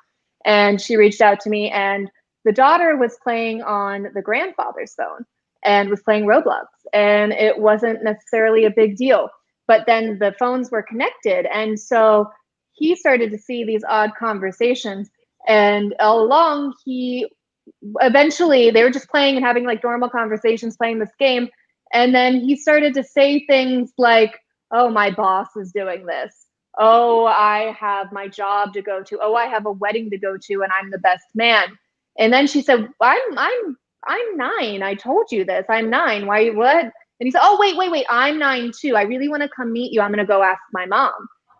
And she reached out to me, and the daughter was playing on the grandfather's phone and was playing Roblox, and it wasn't necessarily a big deal. But then the phones were connected, and so he started to see these odd conversations, and all along he eventually they were just playing and having like normal conversations playing this game, and then he started to say things like, oh, my boss is doing this, oh, I have my job to go to, oh, I have a wedding to go to, and I'm the best man. And then she said, I'm 9, I told you this, I'm 9, why, what? And he said, oh, wait, I'm 9 too, I really want to come meet you, I'm going to go ask my mom.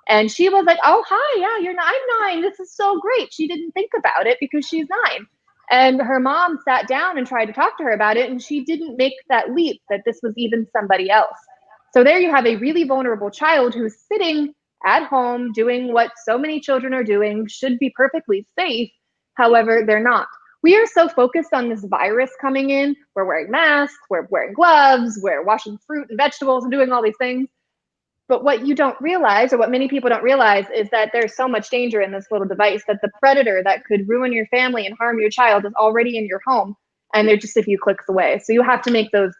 And she was like, oh, hi, yeah, I'm 9, this is so great. She didn't think about it because she's 9. And her mom sat down and tried to talk to her about it, and she didn't make that leap that this was even somebody else. So there you have a really vulnerable child who's sitting at home doing what so many children are doing, should be perfectly safe. However, they're not. We are so focused on this virus coming in. We're wearing masks, we're wearing gloves, we're washing fruit and vegetables and doing all these things. But what you don't realize, or what many people don't realize, is that there's so much danger in this little device that the predator that could ruin your family and harm your child is already in your home, and they're just a few clicks away. So you have to make those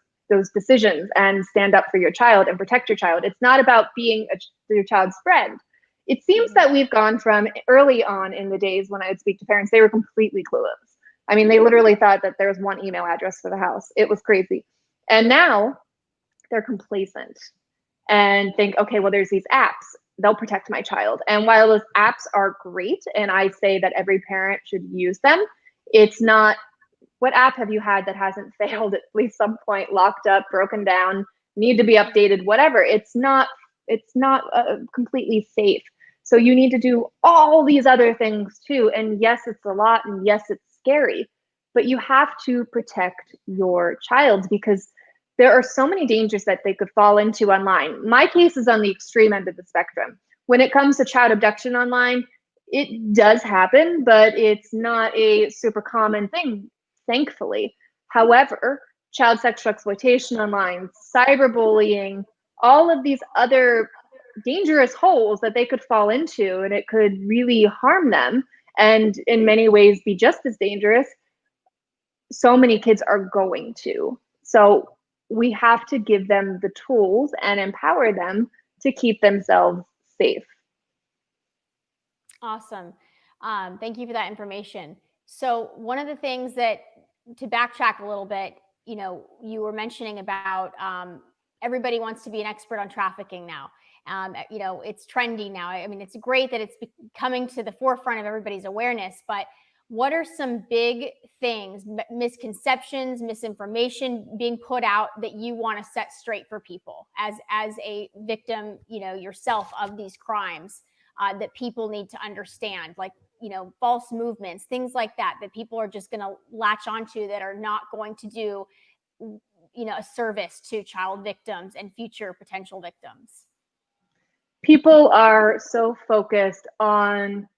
decisions and stand up for your child and protect your child. It's not about being your child's friend. It seems that we've gone from early on in the days when I would speak to parents, they were completely clueless. I mean, they literally thought that there was one email address for the house. It was crazy. And now they're complacent and think, okay, well, there's these apps, they'll protect my child. And while those apps are great, and I say that every parent should use them, it's not, what app have you had that hasn't failed at least some point, locked up, broken down, need to be updated, whatever? It's not completely safe. So you need to do all these other things too. And yes, it's a lot, and yes, it's scary, but you have to protect your child because there are so many dangers that they could fall into online. My case is on the extreme end of the spectrum. When it comes to child abduction online, it does happen, but it's not a super common thing, thankfully. However, child sexual exploitation online, cyberbullying, all of these other dangerous holes that they could fall into, and it could really harm them and in many ways be just as dangerous. So many kids are going to. So we have to give them the tools and empower them to keep themselves safe. Awesome. Thank you for that information. So one of the things that, to backtrack a little bit, you were mentioning about everybody wants to be an expert on trafficking now. It's trendy now. I mean, it's great that it's coming to the forefront of everybody's awareness, but what are some big things, misconceptions, misinformation being put out that you want to set straight for people as a victim, yourself of these crimes, that people need to understand, like, false movements, things like that people are just going to latch onto that are not going to do, a service to child victims and future potential victims? People are so focused on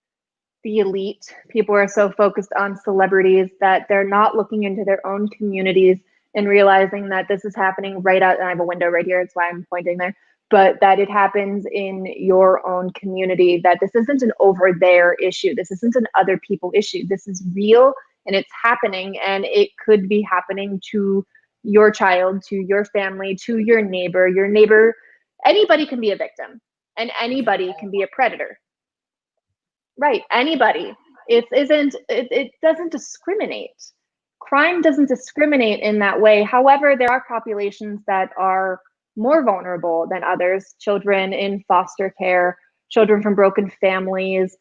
the elite. People are so focused on celebrities that they're not looking into their own communities and realizing that this is happening right out. And I have a window right here. That's why I'm pointing there. But that it happens in your own community, that this isn't an over there issue. This isn't an other people issue. This is real and it's happening, and it could be happening to your child, to your family, to your neighbor. Your neighbor, anybody can be a victim and anybody can be a predator. Right, anybody. It doesn't discriminate. Crime doesn't discriminate in that way. However, there are populations that are more vulnerable than others. Children in foster care, children from broken families,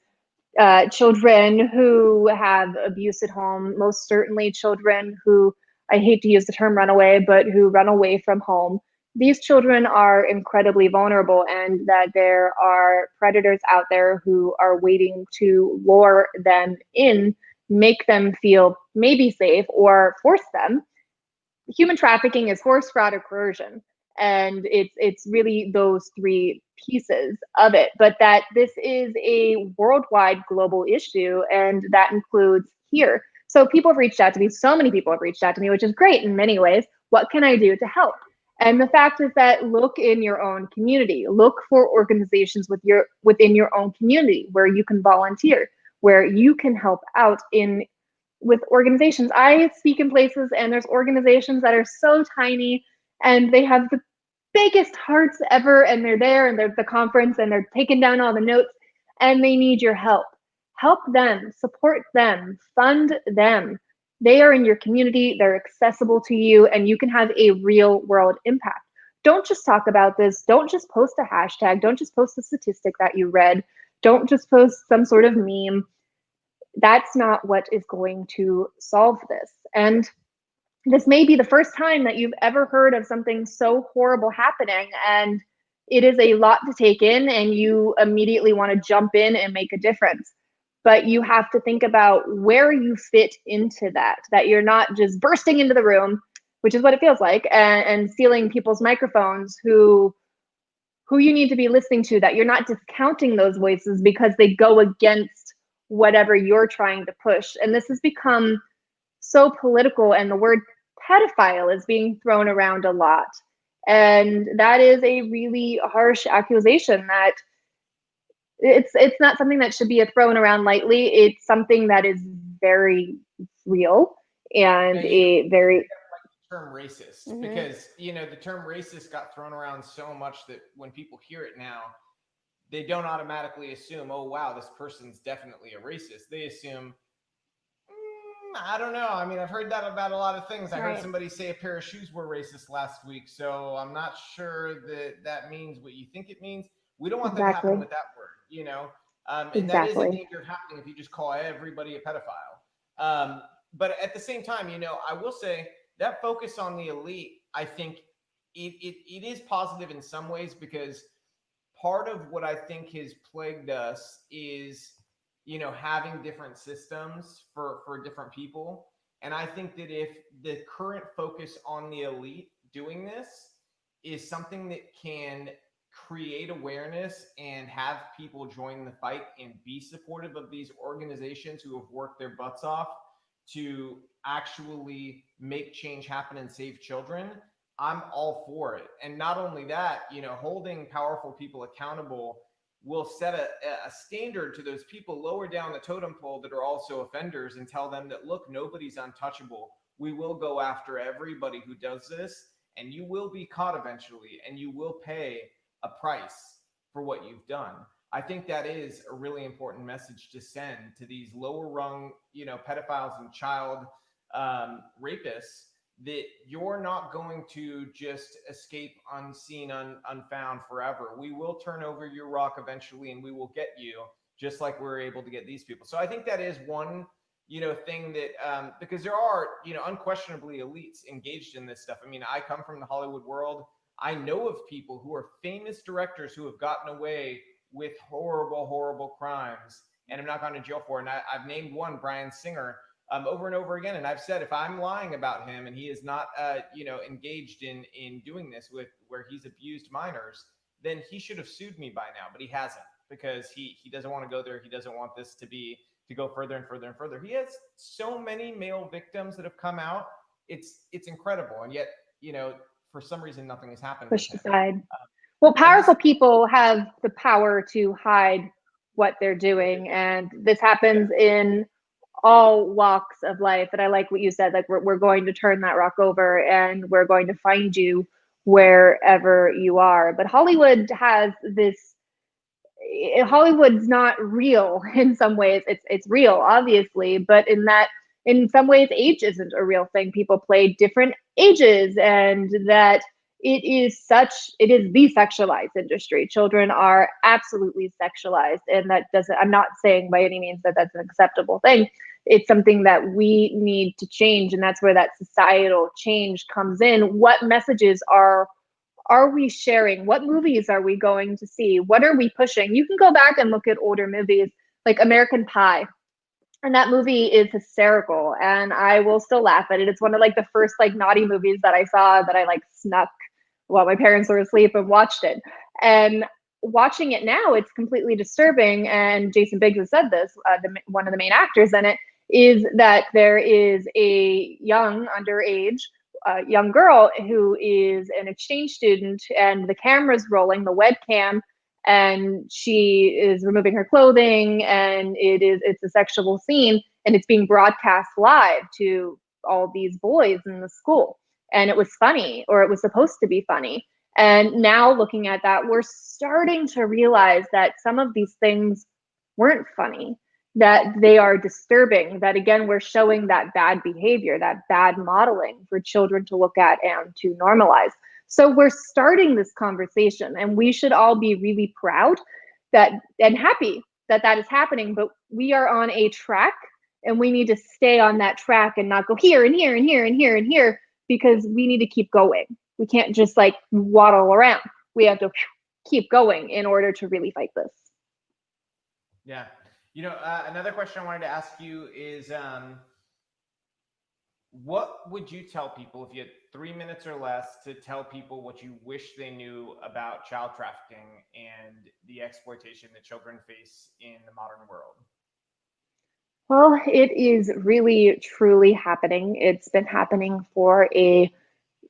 children who have abuse at home, most certainly children who, I hate to use the term runaway, but who run away from home. These children are incredibly vulnerable, and that there are predators out there who are waiting to lure them in make them feel maybe safe or force them. Human trafficking is force, fraud, or coercion. And it's really those three pieces of it. But that this is a worldwide global issue, and that includes here. So people have reached out to me. So many people have reached out to me, which is great in many ways. What can I do to help? And the fact is that look in your own community. Look for organizations within your own community where you can volunteer, where you can help out with organizations. I speak in places and there's organizations that are so tiny and they have the biggest hearts ever, and they're there and they're at the conference and they're taking down all the notes and they need your help. Help them, support them, fund them. They are in your community, they're accessible to you, and you can have a real world impact. Don't just talk about this. Don't just post a hashtag. Don't just post a statistic that you read. Don't just post some sort of meme. That's not what is going to solve this. And this may be the first time that you've ever heard of something so horrible happening, and it is a lot to take in, and you immediately want to jump in and make a difference. But you have to think about where you fit into that you're not just bursting into the room, which is what it feels like, and stealing people's microphones who you need to be listening to, that you're not discounting those voices because they go against whatever you're trying to push. And this has become so political, and the word pedophile is being thrown around a lot. And that is a really harsh accusation that it's not something that should be thrown around lightly. It's something that is very real and a very term racist, because the term racist got thrown around so much that when people hear it now, they don't automatically assume, oh wow, this person's definitely a racist. They assume, I don't know. I mean, I've heard that about a lot of things. I heard somebody say a pair of shoes were racist last week, so I'm not sure that means what you think it means. We don't want that to happen with that word, and that is a danger of happening if you just call everybody a pedophile. But at the same time, I will say that focus on the elite, I think it is positive in some ways, because part of what I think has plagued us is having different systems for different people. And I think that if the current focus on the elite doing this is something that can create awareness and have people join the fight and be supportive of these organizations who have worked their butts off to actually make change happen and save children, I'm all for it. And not only that, holding powerful people accountable will set a standard to those people lower down the totem pole that are also offenders, and tell them that, look, nobody's untouchable. We will go after everybody who does this, and you will be caught eventually, and you will pay a price for what you've done. I think that is a really important message to send to these lower rung, pedophiles and child rapists, that you're not going to just escape unseen, unfound forever. We will turn over your rock eventually, and we will get you, just like we're able to get these people. So I think that is one, thing that, because there are, unquestionably elites engaged in this stuff. I mean, I come from the Hollywood world. I know of people who are famous directors who have gotten away with horrible, horrible crimes and have not gone to jail for it. And I've named one, Bryan Singer, over and over again. And I've said, if I'm lying about him and he is not, engaged in doing this with where he's abused minors, then he should have sued me by now, but he hasn't, because he doesn't want to go there. He doesn't want this to go further and further and further. He has so many male victims that have come out. It's incredible. And yet, for some reason, nothing has happened. Pushed aside. Well, powerful people have the power to hide what they're doing. And this happens in all walks of life. And I like what you said, like we're going to turn that rock over and we're going to find you wherever you are. But Hollywood's not real in some ways. It's real, obviously, but in some ways, age isn't a real thing. People play different ages, and that it is the sexualized industry. Children are absolutely sexualized, and I'm not saying by any means that that's an acceptable thing. It's something that we need to change, and that's where that societal change comes in. What messages are we sharing? What movies are we going to see? What are we pushing? You can go back and look at older movies like American Pie. And that movie is hysterical, and I will still laugh at it. It's one of like the first like naughty movies that I saw that I like snuck while my parents were asleep and watched it. And watching it now, it's completely disturbing. And Jason Biggs has said this, one of the main actors in it, is that there is a young underage young girl who is an exchange student, and the camera's rolling, the webcam, and she is removing her clothing, and it's a sexual scene, and it's being broadcast live to all these boys in the school. And it was funny, or it was supposed to be funny. And now looking at that, we're starting to realize that some of these things weren't funny, that they are disturbing, that again, we're showing that bad behavior, that bad modeling for children to look at and to normalize. So we're starting this conversation, and we should all be really proud that and happy that that is happening. But we are on a track, and we need to stay on that track and not go here and here and here and here and here, because we need to keep going. We can't just like waddle around. We have to keep going in order to really fight this. Yeah. You know, another question I wanted to ask you is, what would you tell people if you had 3 minutes or less to tell people what you wish they knew about child trafficking and the exploitation that children face in the modern world? Well, it is really, truly happening. It's been happening for a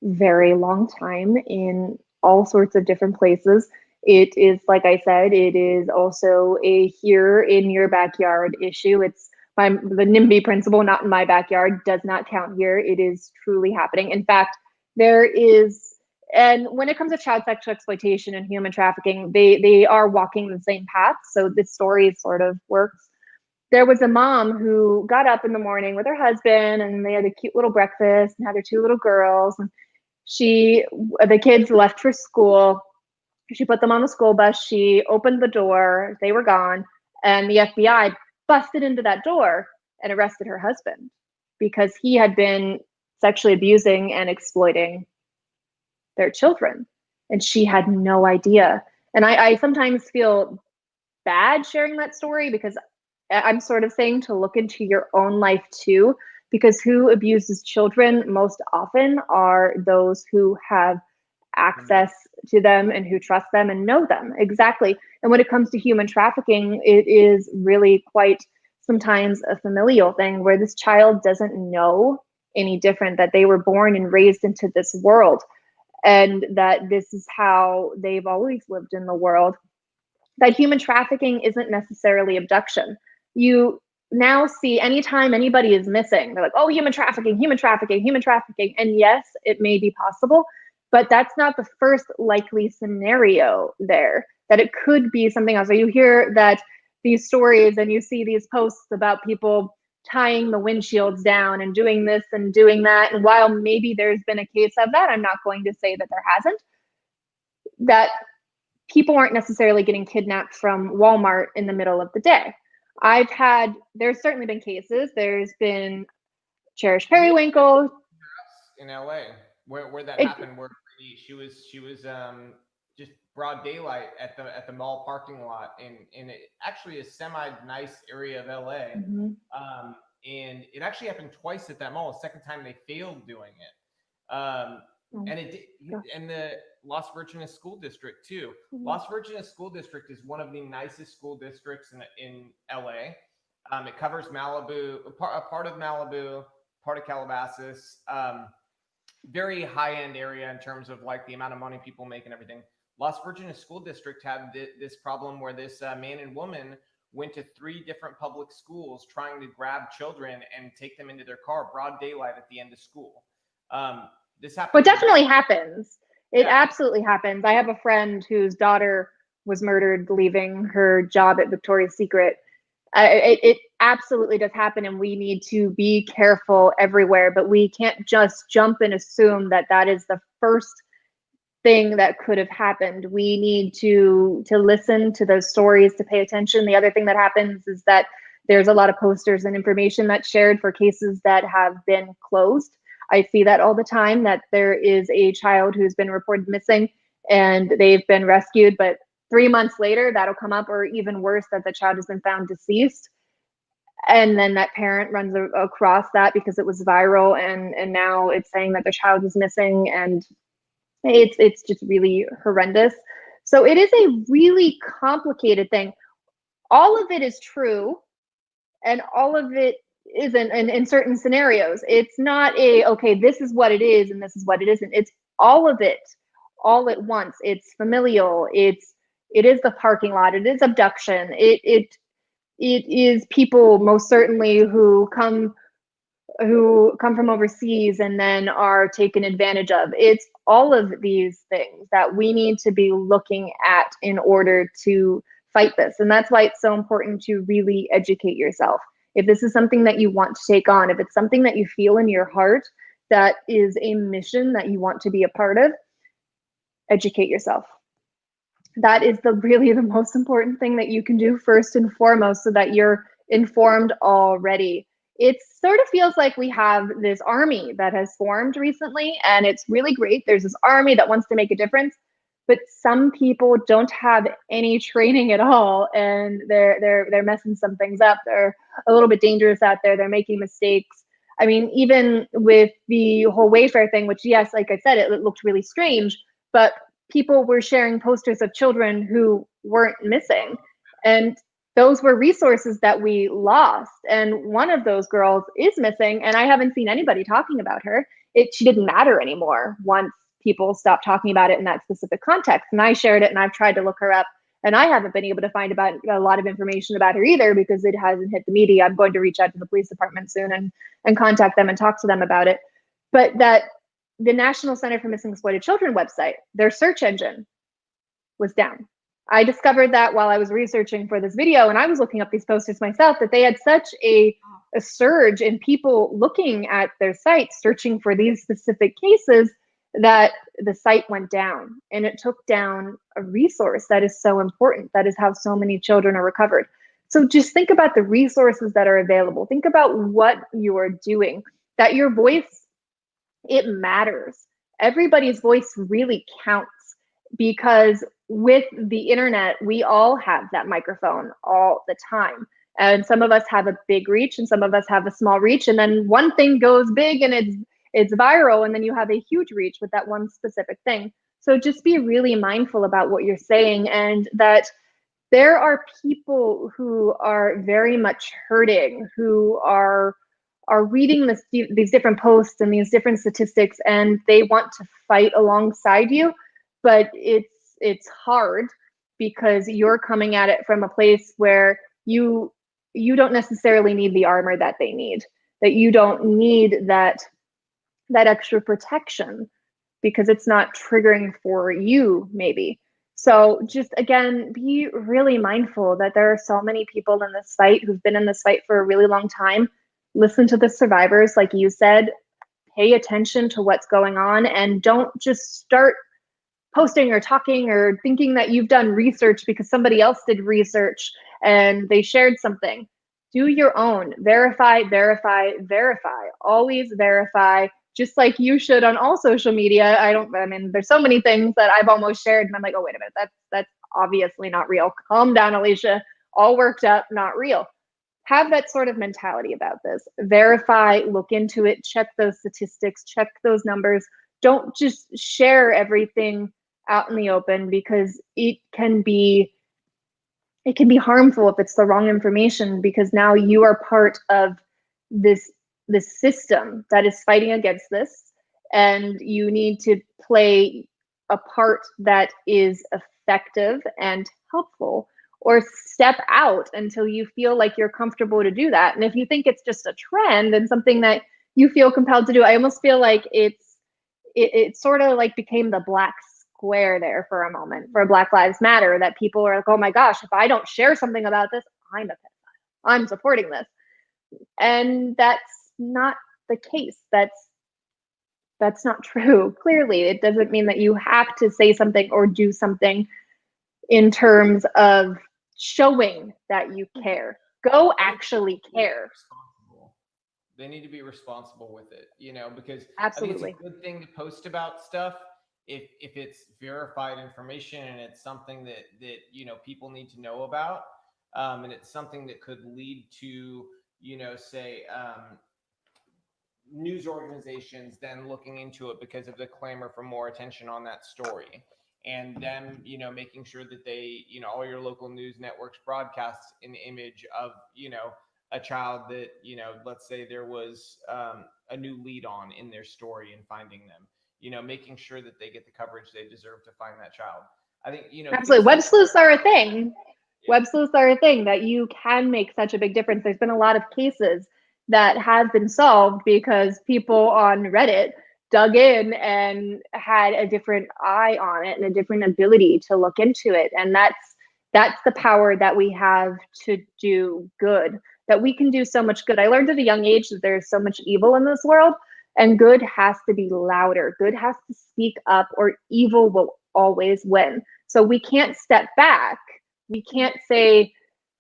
very long time in all sorts of different places. It is, like I said, it is also a here in your backyard issue. It's the NIMBY principle, not in my backyard, does not count here. It is truly happening. In fact, there is, and when it comes to child sexual exploitation and human trafficking, they are walking the same path. So this story sort of works. There was a mom who got up in the morning with her husband, and they had a cute little breakfast and had their two little girls. And the kids left for school. She put them on the school bus. She opened the door. They were gone. And the FBI busted into that door and arrested her husband because he had been sexually abusing and exploiting their children. And she had no idea. And I sometimes feel bad sharing that story, because I'm sort of saying to look into your own life too, because who abuses children most often are those who have access to them and who trust them and know them. Exactly. And when it comes to human trafficking, it is really quite sometimes a familial thing where this child doesn't know any different, that they were born and raised into this world, and that this is how they've always lived in the world. That human trafficking isn't necessarily abduction. You now see anytime anybody is missing, they're like, oh, human trafficking, human trafficking, human trafficking. And yes, it may be possible, but that's not the first likely scenario there, that it could be something else. So you hear that these stories and you see these posts about people tying the windshields down and doing this and doing that. And while maybe there's been a case of that, I'm not going to say that there hasn't, that people aren't necessarily getting kidnapped from Walmart in the middle of the day. There's certainly been cases. There's been Cherish Periwinkle in LA where that happened, where she was just broad daylight at the mall parking lot in actually a semi nice area of LA. Mm-hmm. And it actually happened twice at that mall. The second time they failed doing it. And and the Las Virgenes School District too. Mm-hmm. Las Virgenes School District is one of the nicest school districts in LA. It covers Malibu, a part of Malibu, part of Calabasas. Very high-end area in terms of like the amount of money people make and everything. Las Virgenes School District had this problem where this man and woman went to 3 different public schools trying to grab children and take them into their car, broad daylight at the end of school. This happens. But definitely happens. It absolutely happens. I have a friend whose daughter was murdered leaving her job at Victoria's Secret. It absolutely does happen, and we need to be careful everywhere, but we can't just jump and assume that that is the first thing that could have happened. We need to listen to those stories, to pay attention. The other thing that happens is that there's a lot of posters and information that's shared for cases that have been closed. I see that all the time, that there is a child who's been reported missing and they've been rescued, but 3 months later that'll come up, or even worse, that the child has been found deceased. and then that parent runs across that because it was viral, and now it's saying that their child is missing, and it's just really horrendous. So it is a really complicated thing. All of it is true, and all of it isn't in certain scenarios. It's not okay, this is what it is and this is what it isn't. It's all of it all at once. It's familial, it is the parking lot, it is abduction, it is people most certainly who come from overseas and then are taken advantage of. It's all of these things that we need to be looking at in order to fight this. And that's why it's so important to really educate yourself. If this is something that you want to take on, if it's something that you feel in your heart that is a mission that you want to be a part of, educate yourself. That is really the most important thing that you can do first and foremost, so that you're informed already. It sort of feels like we have this army that has formed recently, and it's really great. There's this army that wants to make a difference, but some people don't have any training at all, and they're messing some things up. They're a little bit dangerous out there. They're making mistakes. I mean, even with the whole Wayfair thing, which, yes, like I said, it looked really strange, but people were sharing posters of children who weren't missing, and those were resources that we lost. And one of those girls is missing, and I haven't seen anybody talking about her. She didn't matter anymore once people stopped talking about it in that specific context. And I shared it, and I've tried to look her up, and I haven't been able to find about a lot of information about her either, because it hasn't hit the media. I'm going to reach out to the police department soon and contact them and talk to them about it. But that the National Center for Missing Exploited Children website, their search engine was down. I discovered that while I was researching for this video, and I was looking up these posters myself, that they had such a surge in people looking at their site, searching for these specific cases, that the site went down, and it took down a resource that is so important. That is how so many children are recovered. So just think about the resources that are available. Think about what you are doing, that your voice, it matters. Everybody's voice really counts, because with the internet, we all have that microphone all the time. And some of us have a big reach and some of us have a small reach. And then one thing goes big and it's viral, and then you have a huge reach with that one specific thing. So just be really mindful about what you're saying, and that there are people who are very much hurting, who are reading these different posts and these different statistics, and they want to fight alongside you, but it's hard, because you're coming at it from a place where you don't necessarily need the armor that they need, that you don't need that extra protection, because it's not triggering for you, maybe. So just, again, be really mindful that there are so many people in this fight who've been in this fight for a really long time. Listen to the survivors, like you said, pay attention to what's going on, and don't just start posting or talking or thinking that you've done research because somebody else did research and they shared something. Do your own. Verify, verify, verify. Always verify, just like you should on all social media. I mean, there's so many things that I've almost shared, and I'm like, oh, wait a minute, that's obviously not real. Calm down, Alicia. All worked up, not real. Have that sort of mentality about this. Verify, look into it, check those statistics, check those numbers. Don't just share everything out in the open, because it can be harmful if it's the wrong information, because now you are part of this system that is fighting against this, and you need to play a part that is effective and helpful, or step out until you feel like you're comfortable to do that. And if you think it's just a trend and something that you feel compelled to do, I almost feel like it sort of like became the black square there for a moment for Black Lives Matter, that people are like, oh my gosh, if I don't share something about this, I'm a pedophile, I'm supporting this. And that's not the case. That's not true. Clearly, it doesn't mean that you have to say something or do something in terms of showing that you care. Go actually care. They need to be responsible with it, because Absolutely. I think it's a good thing to post about stuff if it's verified information and it's something that people need to know about, and it's something that could lead to say news organizations then looking into it because of the clamor for more attention on that story, and them making sure that they all your local news networks broadcast an image of a child that let's say there was a new lead on in their story, and finding them, making sure that they get the coverage they deserve to find that child. I think absolutely, web sleuths are a thing. Yeah. Web sleuths are a thing that you can make such a big difference. There's been a lot of cases that have been solved because people on Reddit dug in and had a different eye on it and a different ability to look into it. And that's the power that we have to do good, that we can do so much good. I learned at a young age that there's so much evil in this world, and good has to be louder. Good has to speak up, or evil will always win. So we can't step back. We can't say,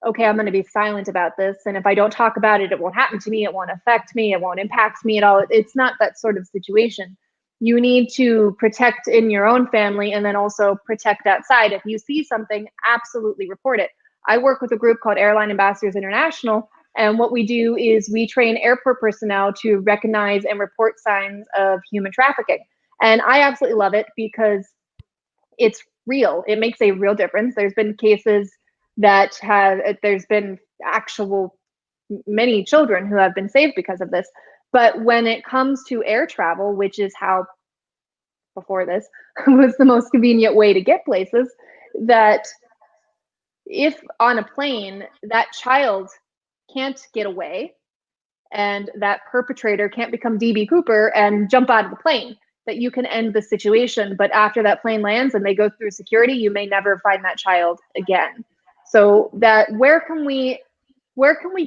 okay, I'm going to be silent about this, and if I don't talk about it, it won't happen to me, it won't affect me, it won't impact me at all. It's not that sort of situation. You need to protect in your own family, and then also protect outside. If you see something, absolutely report it. I work with a group called Airline Ambassadors International, and what we do is we train airport personnel to recognize and report signs of human trafficking. And I absolutely love it because it's real. It makes a real difference. There's been cases that there's been actual many children who have been saved because of this. But when it comes to air travel, which is how before this was the most convenient way to get places, that if on a plane that child can't get away and that perpetrator can't become DB Cooper and jump out of the plane, that you can end the situation. But after that plane lands and they go through security, you may never find that child again. So that where can we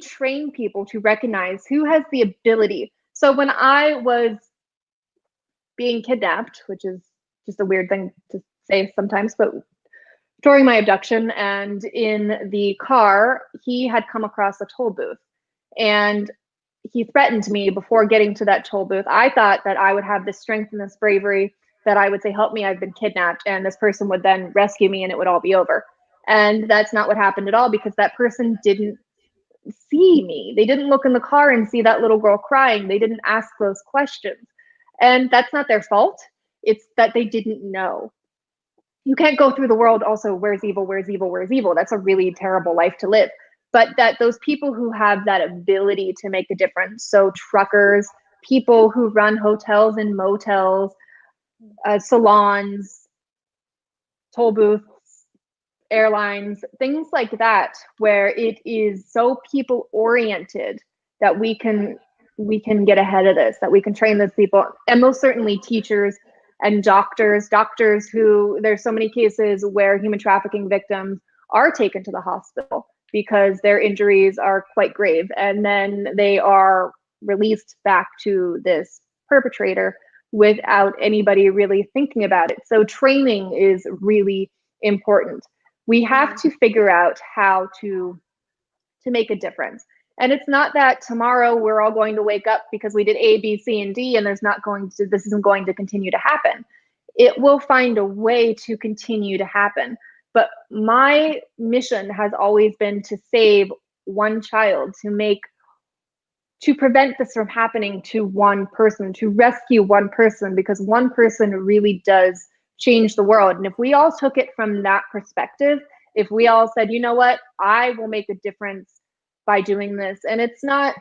train people to recognize who has the ability? So when I was being kidnapped, which is just a weird thing to say sometimes, but during my abduction, and in the car, he had come across a toll booth, and he threatened me before getting to that toll booth. I thought that I would have this strength and this bravery, that I would say, help me, I've been kidnapped, and this person would then rescue me and it would all be over. And that's not what happened at all, because that person didn't see me. They didn't look in the car and see that little girl crying. They didn't ask those questions. And that's not their fault. It's that they didn't know. You can't go through the world also, where's evil, where's evil, where's evil. That's a really terrible life to live. But that those people who have that ability to make a difference, so truckers, people who run hotels and motels, salons, toll booths, airlines, things like that, where it is so people oriented that we can get ahead of this, that we can train those people, and most certainly teachers and doctors who, there's so many cases where human trafficking victims are taken to the hospital because their injuries are quite grave, and then they are released back to this perpetrator without anybody really thinking about it. So training is really important. We have to figure out how to make a difference. And it's not that tomorrow we're all going to wake up because we did A, B, C, and D, and this isn't going to continue to happen. It will find a way to continue to happen. But my mission has always been to save one child, to prevent this from happening to one person, to rescue one person, because one person really does change the world. And if we all took it from that perspective, if we all said, you know what, I will make a difference by doing this. And it's not,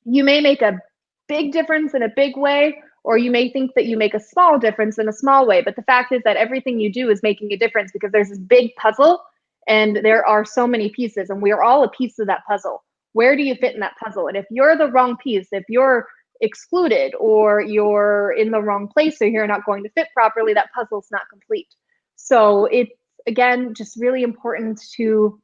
you may make a big difference in a big way, or you may think that you make a small difference in a small way. But the fact is that everything you do is making a difference, because there's this big puzzle and there are so many pieces, and we are all a piece of that puzzle. Where do you fit in that puzzle? And if you're the wrong piece, if you're excluded or you're in the wrong place, so you're not going to fit properly, that puzzle's not complete. So it's, again, just really important to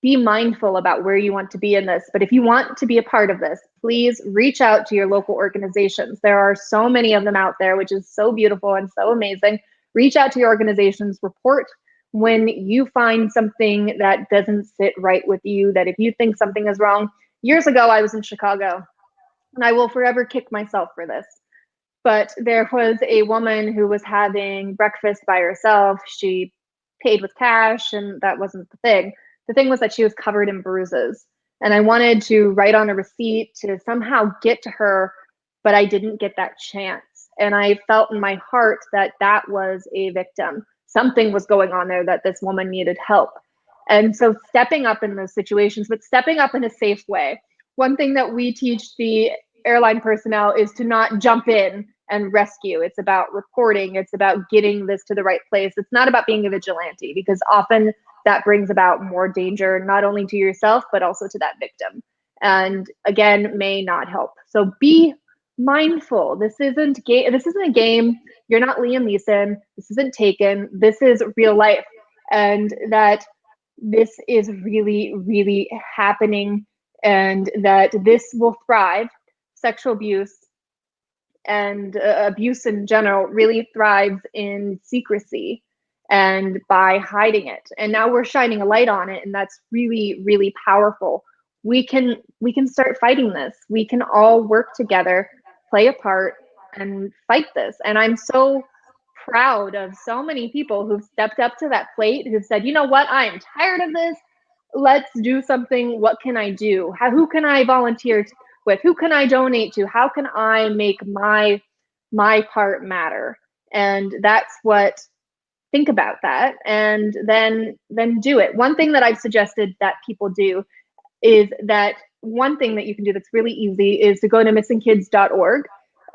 be mindful about where you want to be in this. But if you want to be a part of this, please reach out to your local organizations. There are so many of them out there, which is so beautiful and so amazing. Reach out to your organizations, report when you find something that doesn't sit right with you, that if you think something is wrong. Years ago, I was in Chicago, and I will forever kick myself for this. But there was a woman who was having breakfast by herself. She paid with cash, and that wasn't the thing. The thing was that she was covered in bruises. And I wanted to write on a receipt to somehow get to her, but I didn't get that chance. And I felt in my heart that that was a victim. Something was going on there, that this woman needed help. And so stepping up in those situations, but stepping up in a safe way. One thing that we teach the airline personnel is to not jump in and rescue. It's about reporting. It's about getting this to the right place. It's not about being a vigilante, because often that brings about more danger, not only to yourself, but also to that victim. And again, may not help. So be mindful. This isn't a game. You're not Liam Neeson. This isn't Taken. This is real life. And that this is really, really happening, and that this will thrive. Sexual abuse and abuse in general really thrives in secrecy and by hiding it. And now we're shining a light on it, and that's really, really powerful. We can start fighting this. We can all work together, play a part, and fight this. And I'm so proud of so many people who've stepped up to that plate, who've said, you know what, I am tired of this. Let's do something. What can I do? Who can I volunteer with? Who can I donate to? How can I make my part matter? And that's what, think about that, and then do it. One thing that I've suggested that people do is that one thing that you can do that's really easy is to go to missingkids.org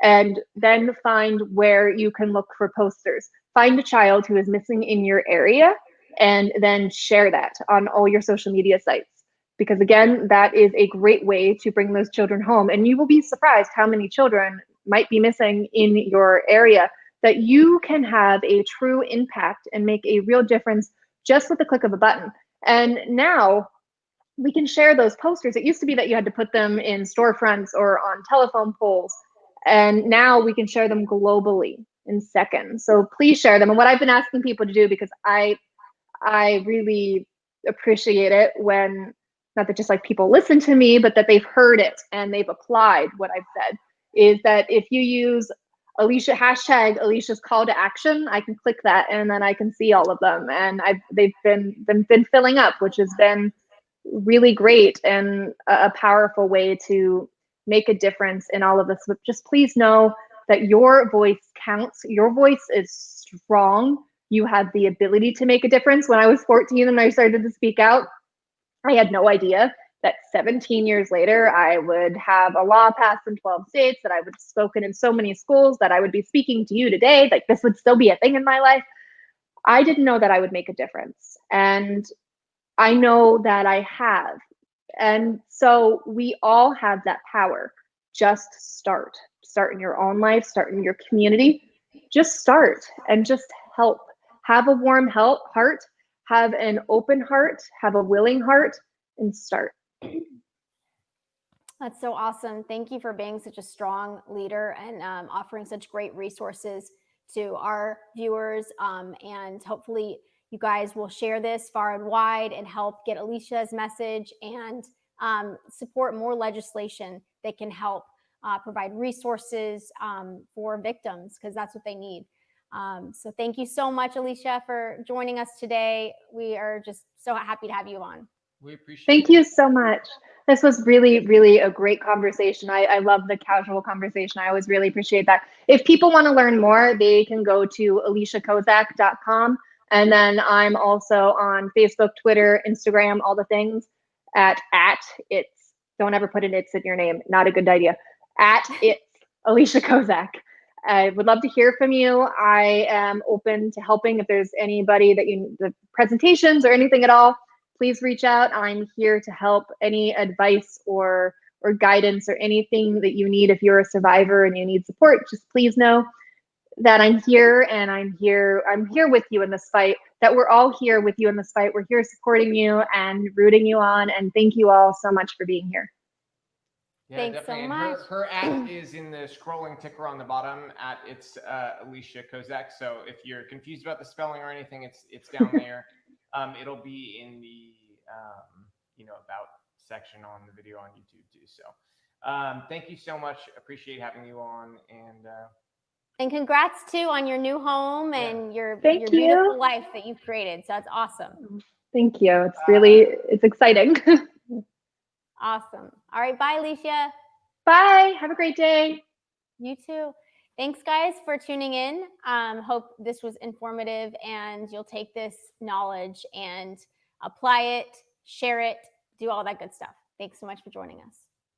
and then find where you can look for posters. Find a child who is missing in your area and then share that on all your social media sites. Because again, that is a great way to bring those children home. And you will be surprised how many children might be missing in your area, that you can have a true impact and make a real difference just with the click of a button. And now we can share those posters. It used to be that you had to put them in storefronts or on telephone poles. And now we can share them globally in seconds. So please share them. And what I've been asking people to do, because I really appreciate it when, not that just like people listen to me, but that they've heard it and they've applied what I've said, is that if you use Alicia, hashtag Alicia's call to action, I can click that and then I can see all of them. And they've been filling up, which has been really great and a powerful way to make a difference in all of this. But just please know that your voice counts. Your voice is strong. You have the ability to make a difference. When I was 14 and I started to speak out, I had no idea that 17 years later, I would have a law passed in 12 states, that I would have spoken in so many schools, that I would be speaking to you today, like this would still be a thing in my life. I didn't know that I would make a difference. And I know that I have. And so we all have that power. Just start. Start in your own life, start in your community. Just start and just help. Have a warm heart, have an open heart, have a willing heart, and start. That's so awesome. Thank you for being such a strong leader and offering such great resources to our viewers. And hopefully you guys will share this far and wide and help get Alicia's message and support more legislation that can help provide resources for victims, because that's what they need. So thank you so much, Alicia, for joining us today. We are just so happy to have you on. We appreciate it. Thank you so much. This was really, really a great conversation. I love the casual conversation. I always really appreciate that. If people want to learn more, they can go to aliciakozak.com. And then I'm also on Facebook, Twitter, Instagram, all the things at it's, don't ever put an it's in your name. Not a good idea. At it's Alicia Kozak. I would love to hear from you. I am open to helping if there's anybody that the presentations or anything at all. Please reach out. I'm here to help. Any advice or guidance or anything that you need. If you're a survivor and you need support, just please know that I'm here, and I'm here with you in this fight, that we're all here with you in this fight. We're here supporting you and rooting you on. And thank you all so much for being here. Yeah, Thanks definitely. so much. Her at is in the scrolling ticker on the bottom. At it's Alicia Kozak. So if you're confused about the spelling or anything, it's down there. It'll be in the about section on the video on YouTube too. So thank you so much. Appreciate having you on, and congrats too on your new home and your beautiful life that you've created. So that's awesome. Thank you. It's exciting. Awesome. All right. Bye, Alicia. Bye. Have a great day. You too. Thanks, guys, for tuning in. Hope this was informative and you'll take this knowledge and apply it, share it, do all that good stuff. Thanks so much for joining us.